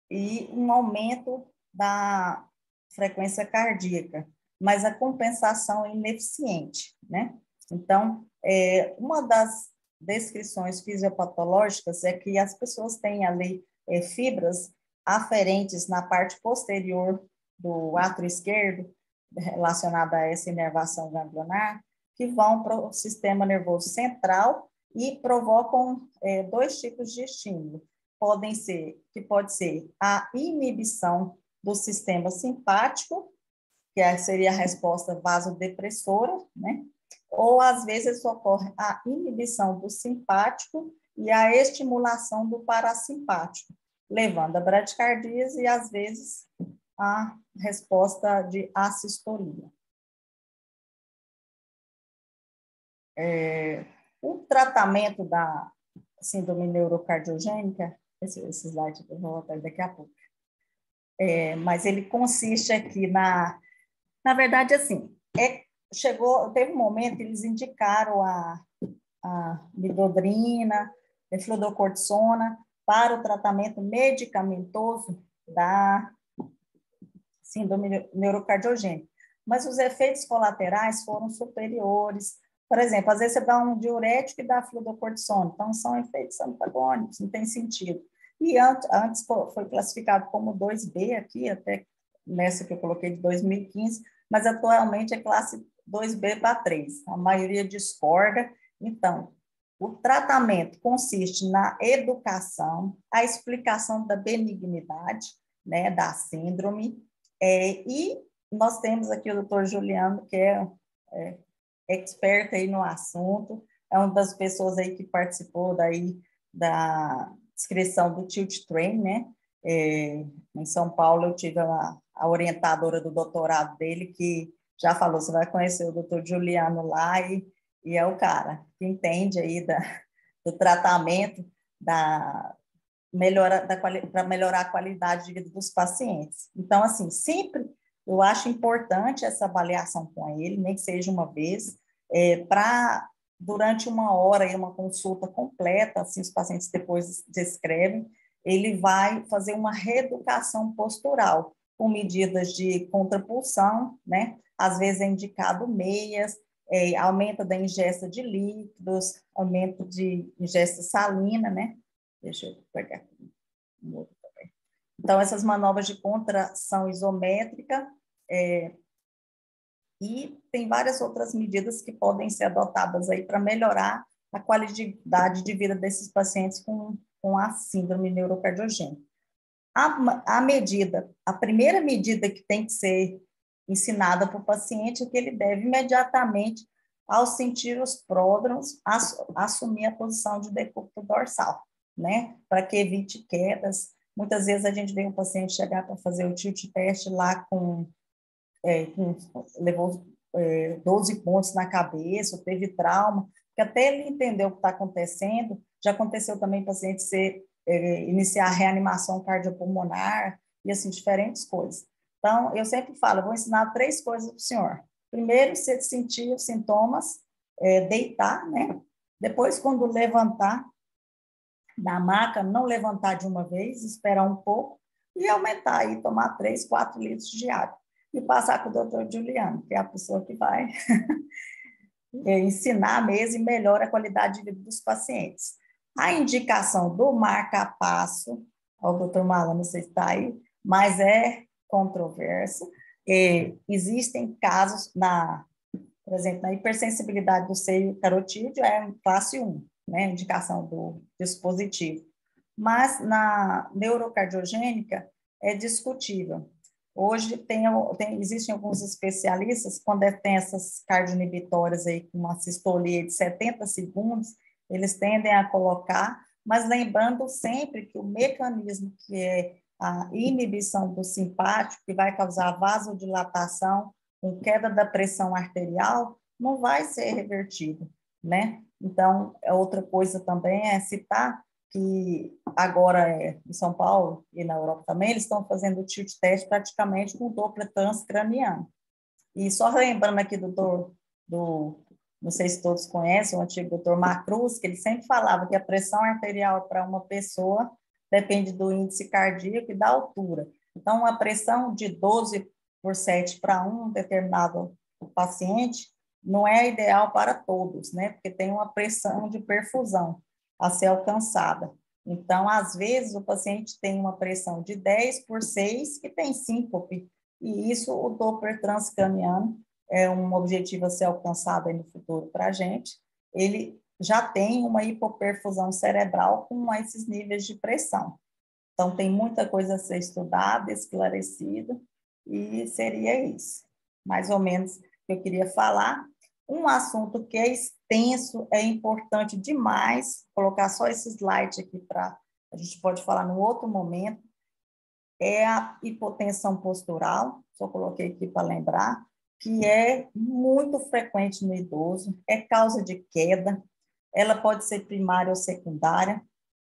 e um aumento da frequência cardíaca, mas a compensação é ineficiente, né? Então, uma das descrições fisiopatológicas é que as pessoas têm ali fibras aferentes na parte posterior do átrio esquerdo, relacionada a essa inervação ganglionar, que vão para o sistema nervoso central e provocam dois tipos de estímulo. Pode ser a inibição do sistema simpático, que seria a resposta vasodepressora, né? Ou, às vezes, ocorre a inibição do simpático e a estimulação do parasimpático, levando a bradicardias e, às vezes, a resposta de assistolia. O tratamento da síndrome neurocardiogênica, esse slide eu vou voltar daqui a pouco, mas ele consiste aqui na verdade, assim, teve um momento que eles indicaram a midodrina, a fluodocortisona para o tratamento medicamentoso da síndrome neurocardiogênica, mas os efeitos colaterais foram superiores. Por exemplo, às vezes você dá um diurético e dá fluodocortisona, então são efeitos antagônicos, não tem sentido. E antes foi classificado como 2B aqui, até nessa que eu coloquei de 2015, mas atualmente é classe 2B para 3. A maioria discorda. Então, o tratamento consiste na educação, a explicação da benignidade, né, da síndrome, e nós temos aqui o Dr. Juliano, que é expert aí no assunto, é uma das pessoas aí que participou daí da inscrição do Tilt Train, né? Em São Paulo eu tive a orientadora do doutorado dele que já falou, você vai conhecer o Dr. Juliano lá e é o cara que entende aí do tratamento para melhorar a qualidade de vida dos pacientes. Então, assim, sempre eu acho importante essa avaliação com ele, nem que seja uma vez, para durante uma hora e uma consulta completa, assim, os pacientes depois descrevem, ele vai fazer uma reeducação postural, com medidas de contrapulsão, né? Às vezes é indicado meias, aumento da ingesta de líquidos, aumento de ingesta salina, né? Deixa eu pegar aqui um outro também. Então, essas manobras de contração isométrica, e tem várias outras medidas que podem ser adotadas aí para melhorar a qualidade de vida desses pacientes com a síndrome neurocardiogênica. A primeira medida que tem que ser ensinada para o paciente é que ele deve imediatamente, ao sentir os pródromos, assumir a posição de decúbito dorsal, né? Para que evite quedas. Muitas vezes a gente vê um paciente chegar para fazer o tilt test lá levou 12 pontos na cabeça, teve trauma, que até ele entender o que está acontecendo, já aconteceu também paciente iniciar a reanimação cardiopulmonar e assim, diferentes coisas. Então, eu sempre falo, eu vou ensinar 3 coisas para o senhor. Primeiro, se sentir os sintomas, deitar, né? Depois, quando levantar da maca, não levantar de uma vez, esperar um pouco e aumentar aí, tomar 3, 4 litros de água. E passar com o doutor Juliano, que é a pessoa que vai ensinar mesmo e melhora a qualidade de vida dos pacientes. A indicação do marca-passo, o doutor Malan, não sei se está aí, mas é controverso. Existem casos, por exemplo, na hipersensibilidade do seio carotídeo, é classe 1, né, indicação do dispositivo. Mas na neurocardiogênica é discutível. Hoje existem alguns especialistas, quando tem essas cardioinibitórias aí com uma sistolia de 70 segundos, eles tendem a colocar, mas lembrando sempre que o mecanismo que é a inibição do simpático, que vai causar vasodilatação com queda da pressão arterial, não vai ser revertido. né? Então, outra coisa também é citar que agora em São Paulo e na Europa também, eles estão fazendo o tilt teste praticamente com Doppler transcraniano. E só lembrando aqui não sei se todos conhecem, o antigo doutor Macruz, que ele sempre falava que a pressão arterial para uma pessoa depende do índice cardíaco e da altura. Então, uma pressão de 12/7 para um determinado paciente não é ideal para todos, né? Porque tem uma pressão de perfusão a ser alcançada. Então, às vezes, o paciente tem uma pressão de 10/6 que tem síncope, e isso o Doppler transcraniano é um objetivo a ser alcançado aí no futuro para a gente. Ele já tem uma hipoperfusão cerebral com esses níveis de pressão. Então, tem muita coisa a ser estudada, esclarecida, e seria isso, mais ou menos, que eu queria falar. Um assunto que é extenso, é importante demais, colocar só esse slide aqui para a gente pode falar no outro momento, é a hipotensão postural, só coloquei aqui para lembrar, que é muito frequente no idoso, é causa de queda, ela pode ser primária ou secundária,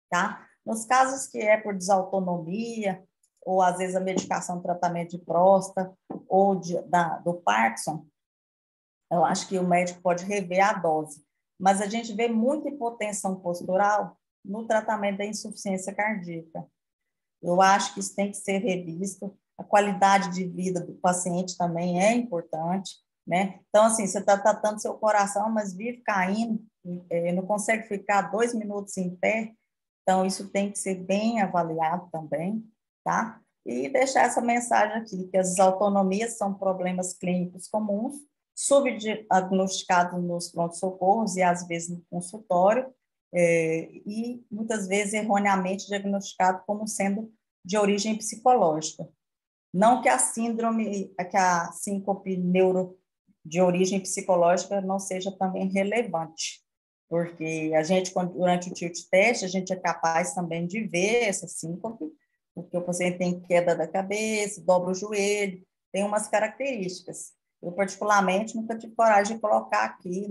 tá? Nos casos que é por desautonomia, ou às vezes a medicação, tratamento de próstata, ou do Parkinson, eu acho que o médico pode rever a dose. Mas a gente vê muita hipotensão postural no tratamento da insuficiência cardíaca. Eu acho que isso tem que ser revisto. A qualidade de vida do paciente também é importante, né? Então, assim, você está tratando seu coração, mas vive caindo, não consegue ficar 2 minutos em pé, então isso tem que ser bem avaliado também, tá? E deixar essa mensagem aqui, que as autonomias são problemas clínicos comuns, subdiagnosticados nos pronto-socorros e às vezes no consultório, e muitas vezes erroneamente diagnosticado como sendo de origem psicológica. Não que a síndrome, que a síncope neuro de origem psicológica não seja também relevante, porque a gente, durante o tilt teste, a gente é capaz também de ver essa síncope, porque o paciente tem queda da cabeça, dobra o joelho, tem umas características. Eu, particularmente, nunca tive coragem de colocar aqui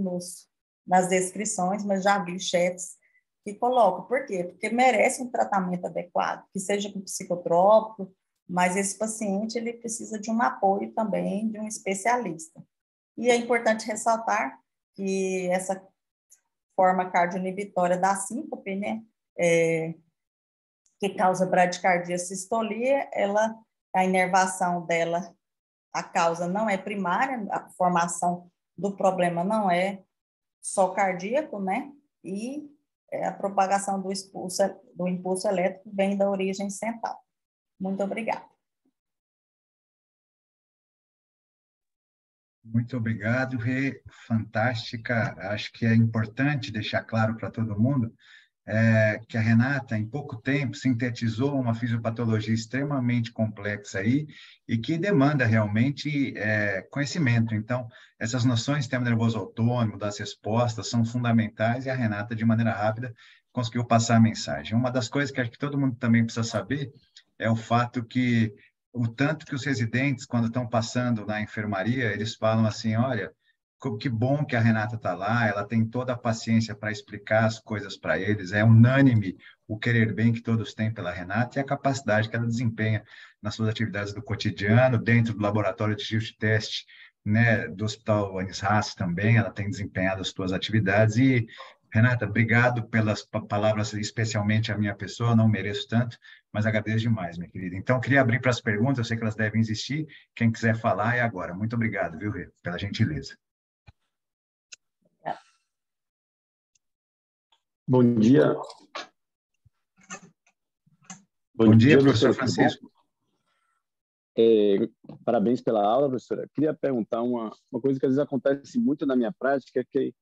nas descrições, mas já vi chefes que colocam. Por quê? Porque merece um tratamento adequado, que seja com psicotrópico, mas esse paciente ele precisa de um apoio também de um especialista. E é importante ressaltar que essa forma cardioinibitória da síncope, né, que causa bradicardia sistolia, a inervação dela, a causa não é primária, a formação do problema não é só cardíaco, né, e a propagação do impulso elétrico vem da origem central. Muito obrigada. Muito obrigado, Rê. Fantástica. Acho que é importante deixar claro para todo mundo que a Renata, em pouco tempo, sintetizou uma fisiopatologia extremamente complexa aí e que demanda realmente conhecimento. Então, essas noções do sistema nervoso autônomo, das respostas, são fundamentais e a Renata, de maneira rápida, conseguiu passar a mensagem. Uma das coisas que acho que todo mundo também precisa saber é o fato que o tanto que os residentes, quando estão passando na enfermaria, eles falam assim, olha, que bom que a Renata está lá, ela tem toda a paciência para explicar as coisas para eles, é unânime o querer bem que todos têm pela Renata e a capacidade que ela desempenha nas suas atividades do cotidiano, dentro do laboratório de tilt teste, né, do Hospital Anis Rassi também, ela tem desempenhado as suas atividades e Renata, obrigado pelas palavras, especialmente a minha pessoa, não mereço tanto, mas agradeço demais, minha querida. Então, queria abrir para as perguntas, eu sei que elas devem existir, quem quiser falar é agora. Muito obrigado, viu, Rê, pela gentileza. Bom dia. Bom dia, professor Francisco. Parabéns pela aula, professora. Queria perguntar uma coisa que às vezes acontece muito na minha prática, que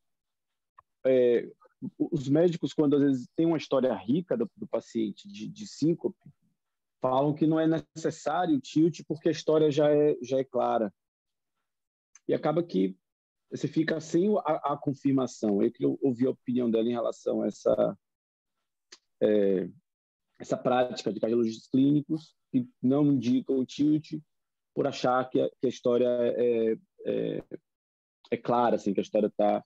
os médicos, quando às vezes tem uma história rica do paciente de síncope, falam que não é necessário o tilt porque a história já é clara. E acaba que você fica sem a confirmação. Eu queria ouvir a opinião dela em relação a essa prática de cardiologistas clínicos que não indicam o tilt por achar que a história é clara, assim, que a história está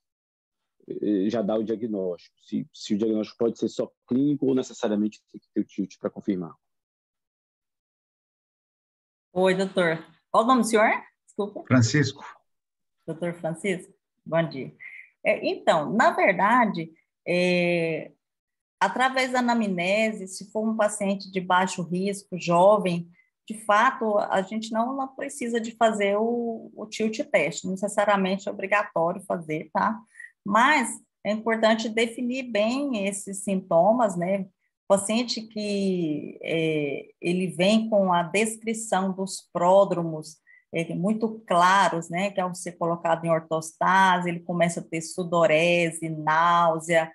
já dá o diagnóstico, se o diagnóstico pode ser só clínico ou necessariamente tem que ter o tilt para confirmar. Oi, doutor. Qual o nome do senhor? Desculpa. Francisco. Doutor Francisco, bom dia. Então, na verdade, através da anamnese, se for um paciente de baixo risco, jovem, de fato, a gente não precisa de fazer o tilt teste, não necessariamente é obrigatório fazer, tá? Mas é importante definir bem esses sintomas, né? O paciente que ele vem com a descrição dos pródromos muito claros, né? Que ao ser colocado em ortostase, ele começa a ter sudorese, náusea,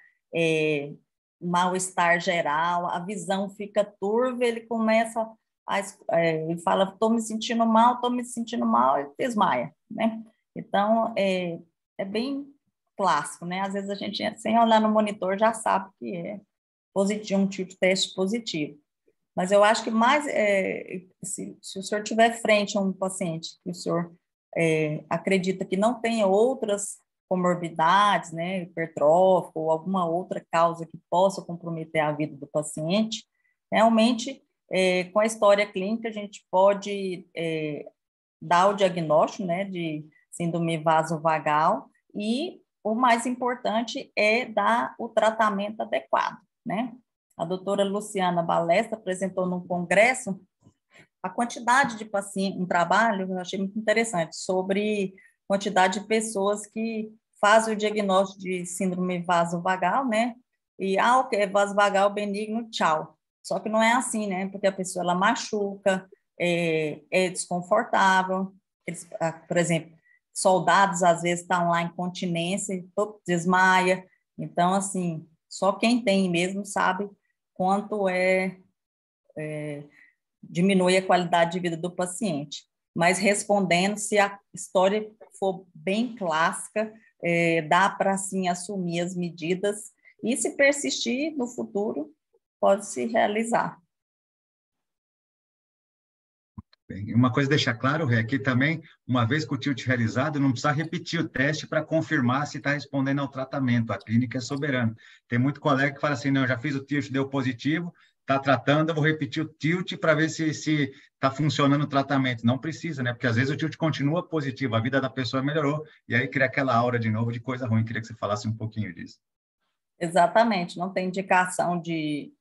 mal-estar geral, a visão fica turva, ele começa ele fala, estou me sentindo mal, e desmaia, né? Então, é bem clássico, né? Às vezes a gente, sem olhar no monitor, já sabe que é positivo, um tipo de teste positivo. Mas eu acho que mais, se o senhor tiver frente a um paciente que o senhor acredita que não tenha outras comorbidades, né, hipertrófico ou alguma outra causa que possa comprometer a vida do paciente, realmente, com a história clínica, a gente pode dar o diagnóstico, né, de síndrome vasovagal e o mais importante é dar o tratamento adequado, né? A doutora Luciana Balestra apresentou num congresso a quantidade de pacientes, um trabalho, eu achei muito interessante, sobre quantidade de pessoas que fazem o diagnóstico de síndrome vasovagal, né? E, o que é vasovagal benigno, tchau. Só que não é assim, né? Porque a pessoa, ela machuca, é desconfortável. Eles, por exemplo, soldados, às vezes, estão lá em continência, desmaia. Então, assim, só quem tem mesmo sabe quanto diminui a qualidade de vida do paciente. Mas respondendo, se a história for bem clássica, dá para, sim, assumir as medidas e, se persistir no futuro, pode se realizar. Bem, uma coisa deixar claro, Rê, aqui também, uma vez que o tilt realizado, não precisa repetir o teste para confirmar se está respondendo ao tratamento. A clínica é soberana. Tem muito colega que fala assim, não, eu já fiz o tilt, deu positivo, está tratando, eu vou repetir o tilt para ver se está funcionando o tratamento. Não precisa, né? Porque às vezes o tilt continua positivo, a vida da pessoa melhorou, e aí cria aquela aura de novo de coisa ruim. Queria que você falasse um pouquinho disso. Exatamente, não tem indicação de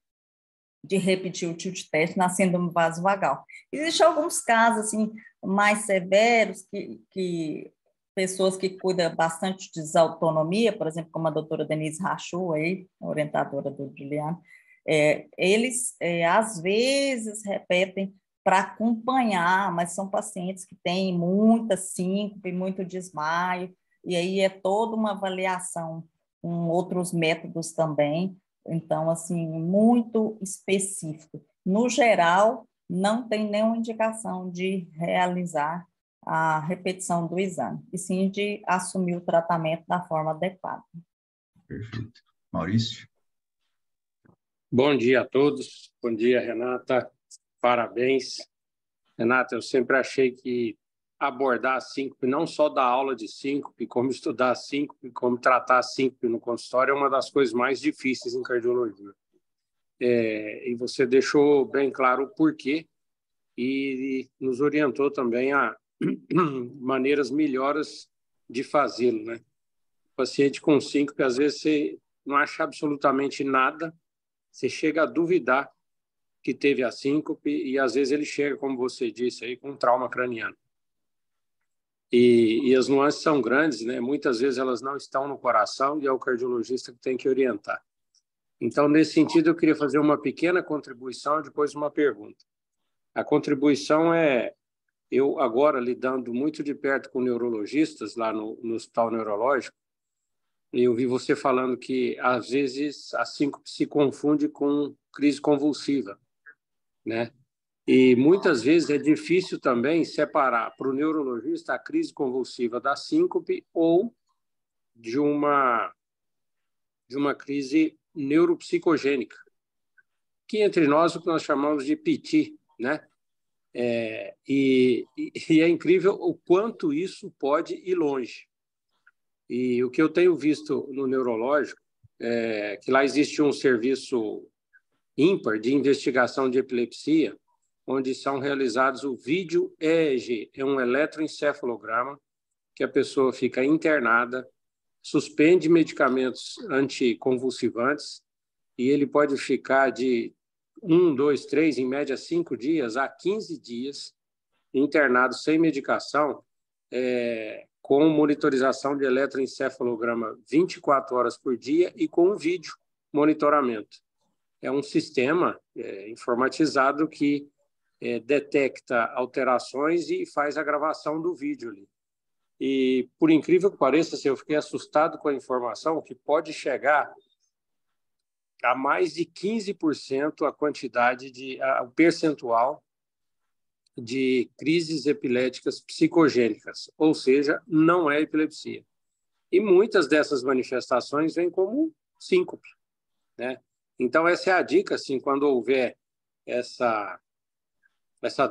repetir o tilt teste na síndrome vasovagal. Existem alguns casos assim, mais severos que pessoas que cuidam bastante de desautonomia, por exemplo, como a doutora Denise Rachou, aí, orientadora do Juliano, eles às vezes repetem para acompanhar, mas são pacientes que têm muita síncope, muito desmaio, e aí é toda uma avaliação com outros métodos também. Então, assim, muito específico. No geral, não tem nenhuma indicação de realizar a repetição do exame, e sim de assumir o tratamento da forma adequada. Perfeito. Maurício? Bom dia a todos. Bom dia, Renata. Parabéns. Renata, eu sempre achei que abordar a síncope, não só dar aula de síncope, como estudar a síncope, como tratar a síncope no consultório, é uma das coisas mais difíceis em cardiologia. E você deixou bem claro o porquê e nos orientou também a maneiras melhores de fazê-lo, né? O paciente com síncope, às vezes, você não acha absolutamente nada, você chega a duvidar que teve a síncope e, às vezes, ele chega, como você disse, aí, com um trauma craniano. E as nuances são grandes, né? Muitas vezes elas não estão no coração e é o cardiologista que tem que orientar. Então, nesse sentido, eu queria fazer uma pequena contribuição e depois uma pergunta. A contribuição é, eu agora lidando muito de perto com neurologistas lá no Hospital Neurológico, eu vi você falando que, às vezes, a síncope se confunde com crise convulsiva, né? E muitas vezes é difícil também separar para o neurologista a crise convulsiva da síncope ou de uma crise neuropsicogênica, que entre nós o que nós chamamos de PT, né? E é incrível o quanto isso pode ir longe. E o que eu tenho visto no neurológico é que lá existe um serviço ímpar de investigação de epilepsia, onde são realizados o vídeo EEG, é um eletroencefalograma, que a pessoa fica internada, suspende medicamentos anticonvulsivantes, e ele pode ficar de 1, 2, 3, em média 5 dias a 15 dias internado sem medicação, com monitorização de eletroencefalograma 24 horas por dia e com um vídeo monitoramento. É um sistema informatizado que detecta alterações e faz a gravação do vídeo ali. E, por incrível que pareça, eu fiquei assustado com a informação que pode chegar a mais de 15% a quantidade o percentual de crises epiléticas psicogênicas, ou seja, não é epilepsia. E muitas dessas manifestações vêm como síncope, né? Então, essa é a dica, assim, quando houver essa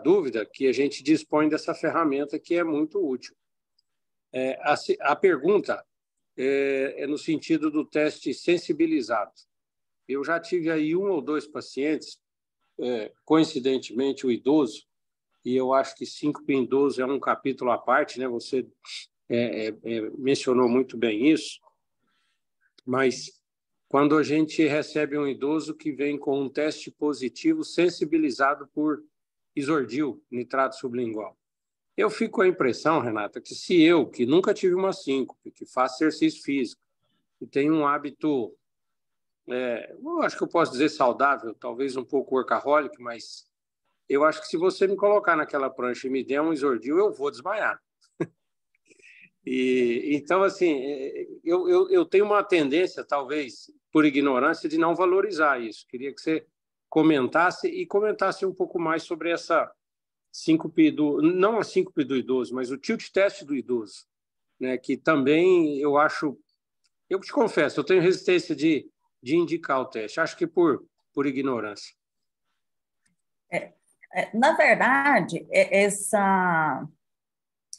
dúvida, que a gente dispõe dessa ferramenta que é muito útil. A pergunta é no sentido do teste sensibilizado. Eu já tive aí 1 ou 2 pacientes, coincidentemente o idoso, e eu acho que síncope em idoso é um capítulo à parte, né? Você mencionou muito bem isso, mas quando a gente recebe um idoso que vem com um teste positivo sensibilizado por isordil, nitrato sublingual, eu fico com a impressão, Renata, que se eu, que nunca tive uma síncope, que faço exercício físico, e tenho um hábito, eu acho que eu posso dizer saudável, talvez um pouco workaholic, mas eu acho que se você me colocar naquela prancha e me der um isordil, eu vou desmaiar. Então, assim, eu tenho uma tendência, talvez por ignorância, de não valorizar isso. Queria que você comentasse um pouco mais sobre essa síncope não a síncope do idoso, mas o tilt test do idoso, né? Que também eu acho, eu te confesso, eu tenho resistência de indicar o teste. Acho que por ignorância. Na verdade,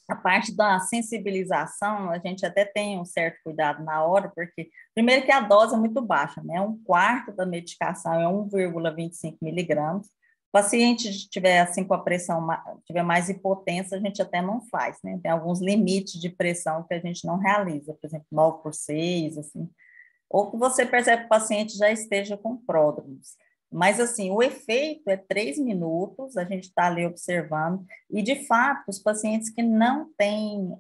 a parte da sensibilização, a gente até tem um certo cuidado na hora, porque, primeiro, que a dose é muito baixa, né? 1/4 da medicação é 1,25 miligramas. O paciente tiver assim com a pressão, tiver mais hipotensa, a gente até não faz, né? Tem alguns limites de pressão que a gente não realiza, por exemplo, 9/6, assim, ou que você percebe que o paciente já esteja com pródromos. Mas, assim, o efeito é 3 minutos, a gente está ali observando, e, de fato, os pacientes que não têm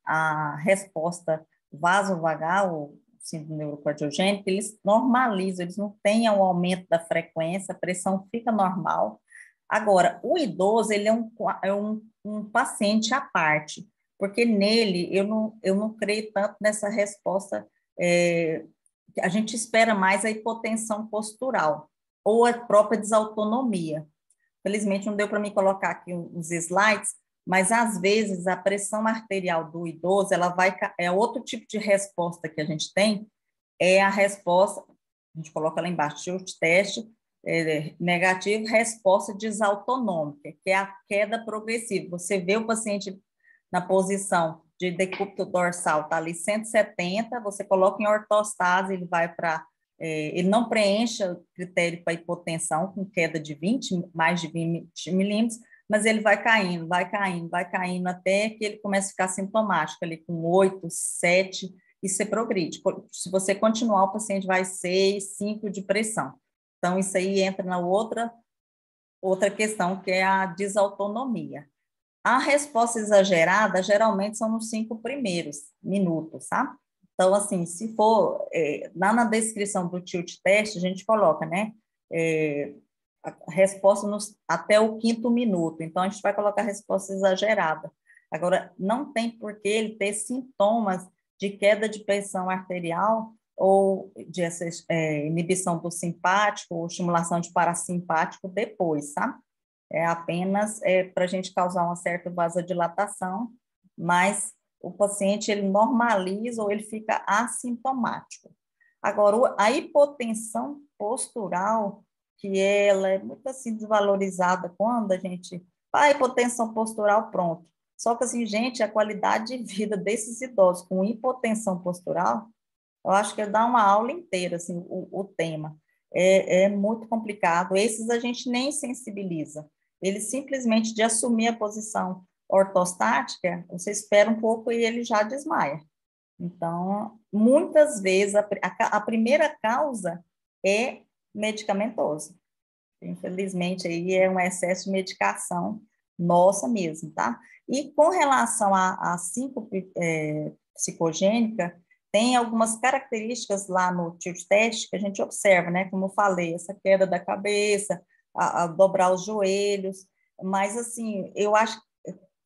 a resposta vasovagal, síndrome neurocardiogênica, eles normalizam, eles não têm o aumento da frequência, a pressão fica normal. Agora, o idoso, ele é um paciente à parte, porque nele eu não creio tanto nessa resposta, a gente espera mais a hipotensão postural, ou a própria desautonomia. Felizmente, não deu para mim colocar aqui os slides, mas, às vezes, a pressão arterial do idoso, é outro tipo de resposta que a gente tem, é a resposta, a gente coloca lá embaixo, tilt teste negativo, resposta desautonômica, que é a queda progressiva. Você vê o paciente na posição de decúbito dorsal, está ali 170, você coloca em ortostase, ele vai para... ele não preenche o critério para hipotensão, com queda de mais de 20 milímetros, mas ele vai caindo, até que ele começa a ficar sintomático, ali com 8, 7, e você progride. Se você continuar, o paciente vai 6, 5 de pressão. Então, isso aí entra na outra questão, que é a desautonomia. A resposta exagerada, geralmente, são nos 5 primeiros minutos, tá? Então, assim, se for, lá na descrição do tilt test, a gente coloca, né, a resposta até o 5º minuto. Então, a gente vai colocar a resposta exagerada. Agora, não tem por que ele ter sintomas de queda de pressão arterial ou de inibição do simpático ou estimulação de parasimpático depois, tá? É apenas para a gente causar uma certa vasodilatação, mas o paciente, ele normaliza ou ele fica assintomático. Agora, a hipotensão postural, que ela é muito assim desvalorizada quando a gente... hipotensão postural, pronto. Só que, assim, gente, a qualidade de vida desses idosos com hipotensão postural, eu acho que dá uma aula inteira, assim, o tema. É muito complicado. Esses a gente nem sensibiliza. Eles simplesmente de assumir a posição ortostática, você espera um pouco e ele já desmaia. Então, muitas vezes, a primeira causa é medicamentosa. Infelizmente, aí é um excesso de medicação nossa mesmo, tá? E com relação à síncope psicogênica, tem algumas características lá no tilt test que a gente observa, né? Como eu falei, essa queda da cabeça, a dobrar os joelhos, mas, assim,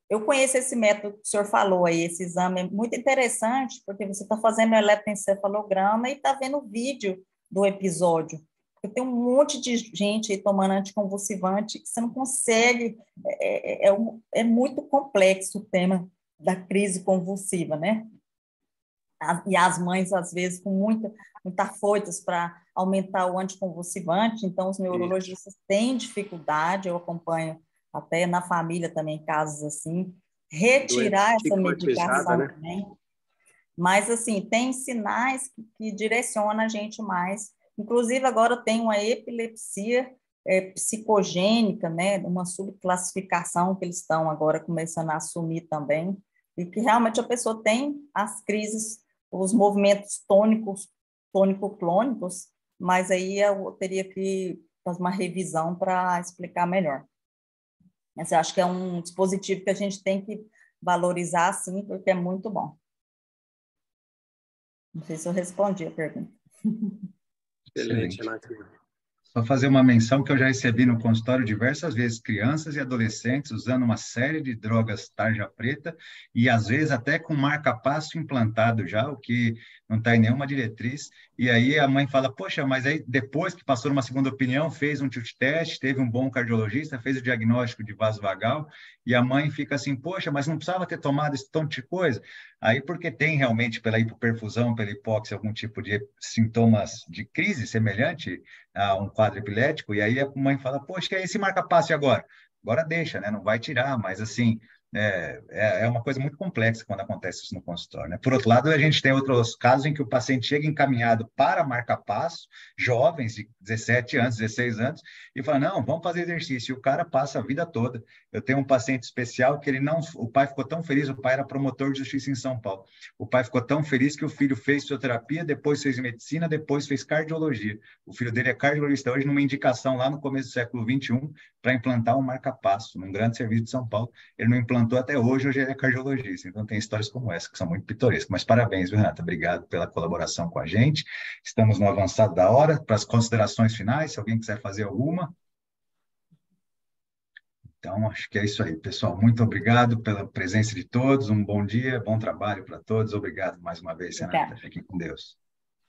eu conheço esse método que o senhor falou aí, esse exame é muito interessante, porque você está fazendo o eletroencefalograma e está vendo o vídeo do episódio. Porque tem um monte de gente aí tomando anticonvulsivante que você não consegue, é muito complexo o tema da crise convulsiva, né? E as mães, às vezes, com muita afoitas para aumentar o anticonvulsivante, então os neurologistas têm dificuldade, eu acompanho até na família também casos assim, retirar essa medicação, né? Também. Mas, assim, tem sinais que direcionam a gente mais. Inclusive, agora tem uma epilepsia psicogênica, né? Uma subclassificação que eles estão agora começando a assumir também, e que realmente a pessoa tem as crises, os movimentos tônico-clônicos, mas aí eu teria que fazer uma revisão para explicar melhor. Mas eu acho que é um dispositivo que a gente tem que valorizar, sim, porque é muito bom. Não sei se eu respondi a pergunta. Excelente, Renato. Só fazer uma menção que eu já recebi no consultório diversas vezes crianças e adolescentes usando uma série de drogas tarja preta e às vezes até com marca-passo implantado já, o que não está em nenhuma diretriz. E aí a mãe fala, poxa, mas aí depois que passou numa segunda opinião, fez um tilt test, teve um bom cardiologista, fez o diagnóstico de vaso vagal, e a mãe fica assim, poxa, mas não precisava ter tomado esse tanto de coisa? Aí porque tem realmente pela hipoperfusão, pela hipóxia, algum tipo de sintomas de crise semelhante a um quadro epilético, e aí a mãe fala, poxa, esse marca-passo agora? Agora deixa, né? Não vai tirar, mas assim, é uma coisa muito complexa quando acontece isso no consultório, né? Por outro lado, a gente tem outros casos em que o paciente chega encaminhado para marca-passo, jovens de 17 anos, 16 anos, e fala, não, vamos fazer exercício, e o cara passa a vida toda. Eu tenho um paciente especial que o pai ficou tão feliz, o pai era promotor de justiça em São Paulo, o pai ficou tão feliz que o filho fez fisioterapia, depois fez medicina, depois fez cardiologia. O filho dele é cardiologista hoje numa indicação lá no começo do século XXI para implantar um marca-passo num grande serviço de São Paulo. Ele não implantou até hoje ele é cardiologista. Então tem histórias como essa que são muito pitorescas. Mas parabéns, viu, Renata? Obrigado pela colaboração com a gente. Estamos no avançado da hora para as considerações finais, se alguém quiser fazer alguma. Então, acho que é isso aí, pessoal. Muito obrigado pela presença de todos. Um bom dia, bom trabalho para todos. Obrigado mais uma vez, Renata. Fiquem com Deus.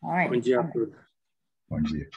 Bom dia a todos. Bom dia.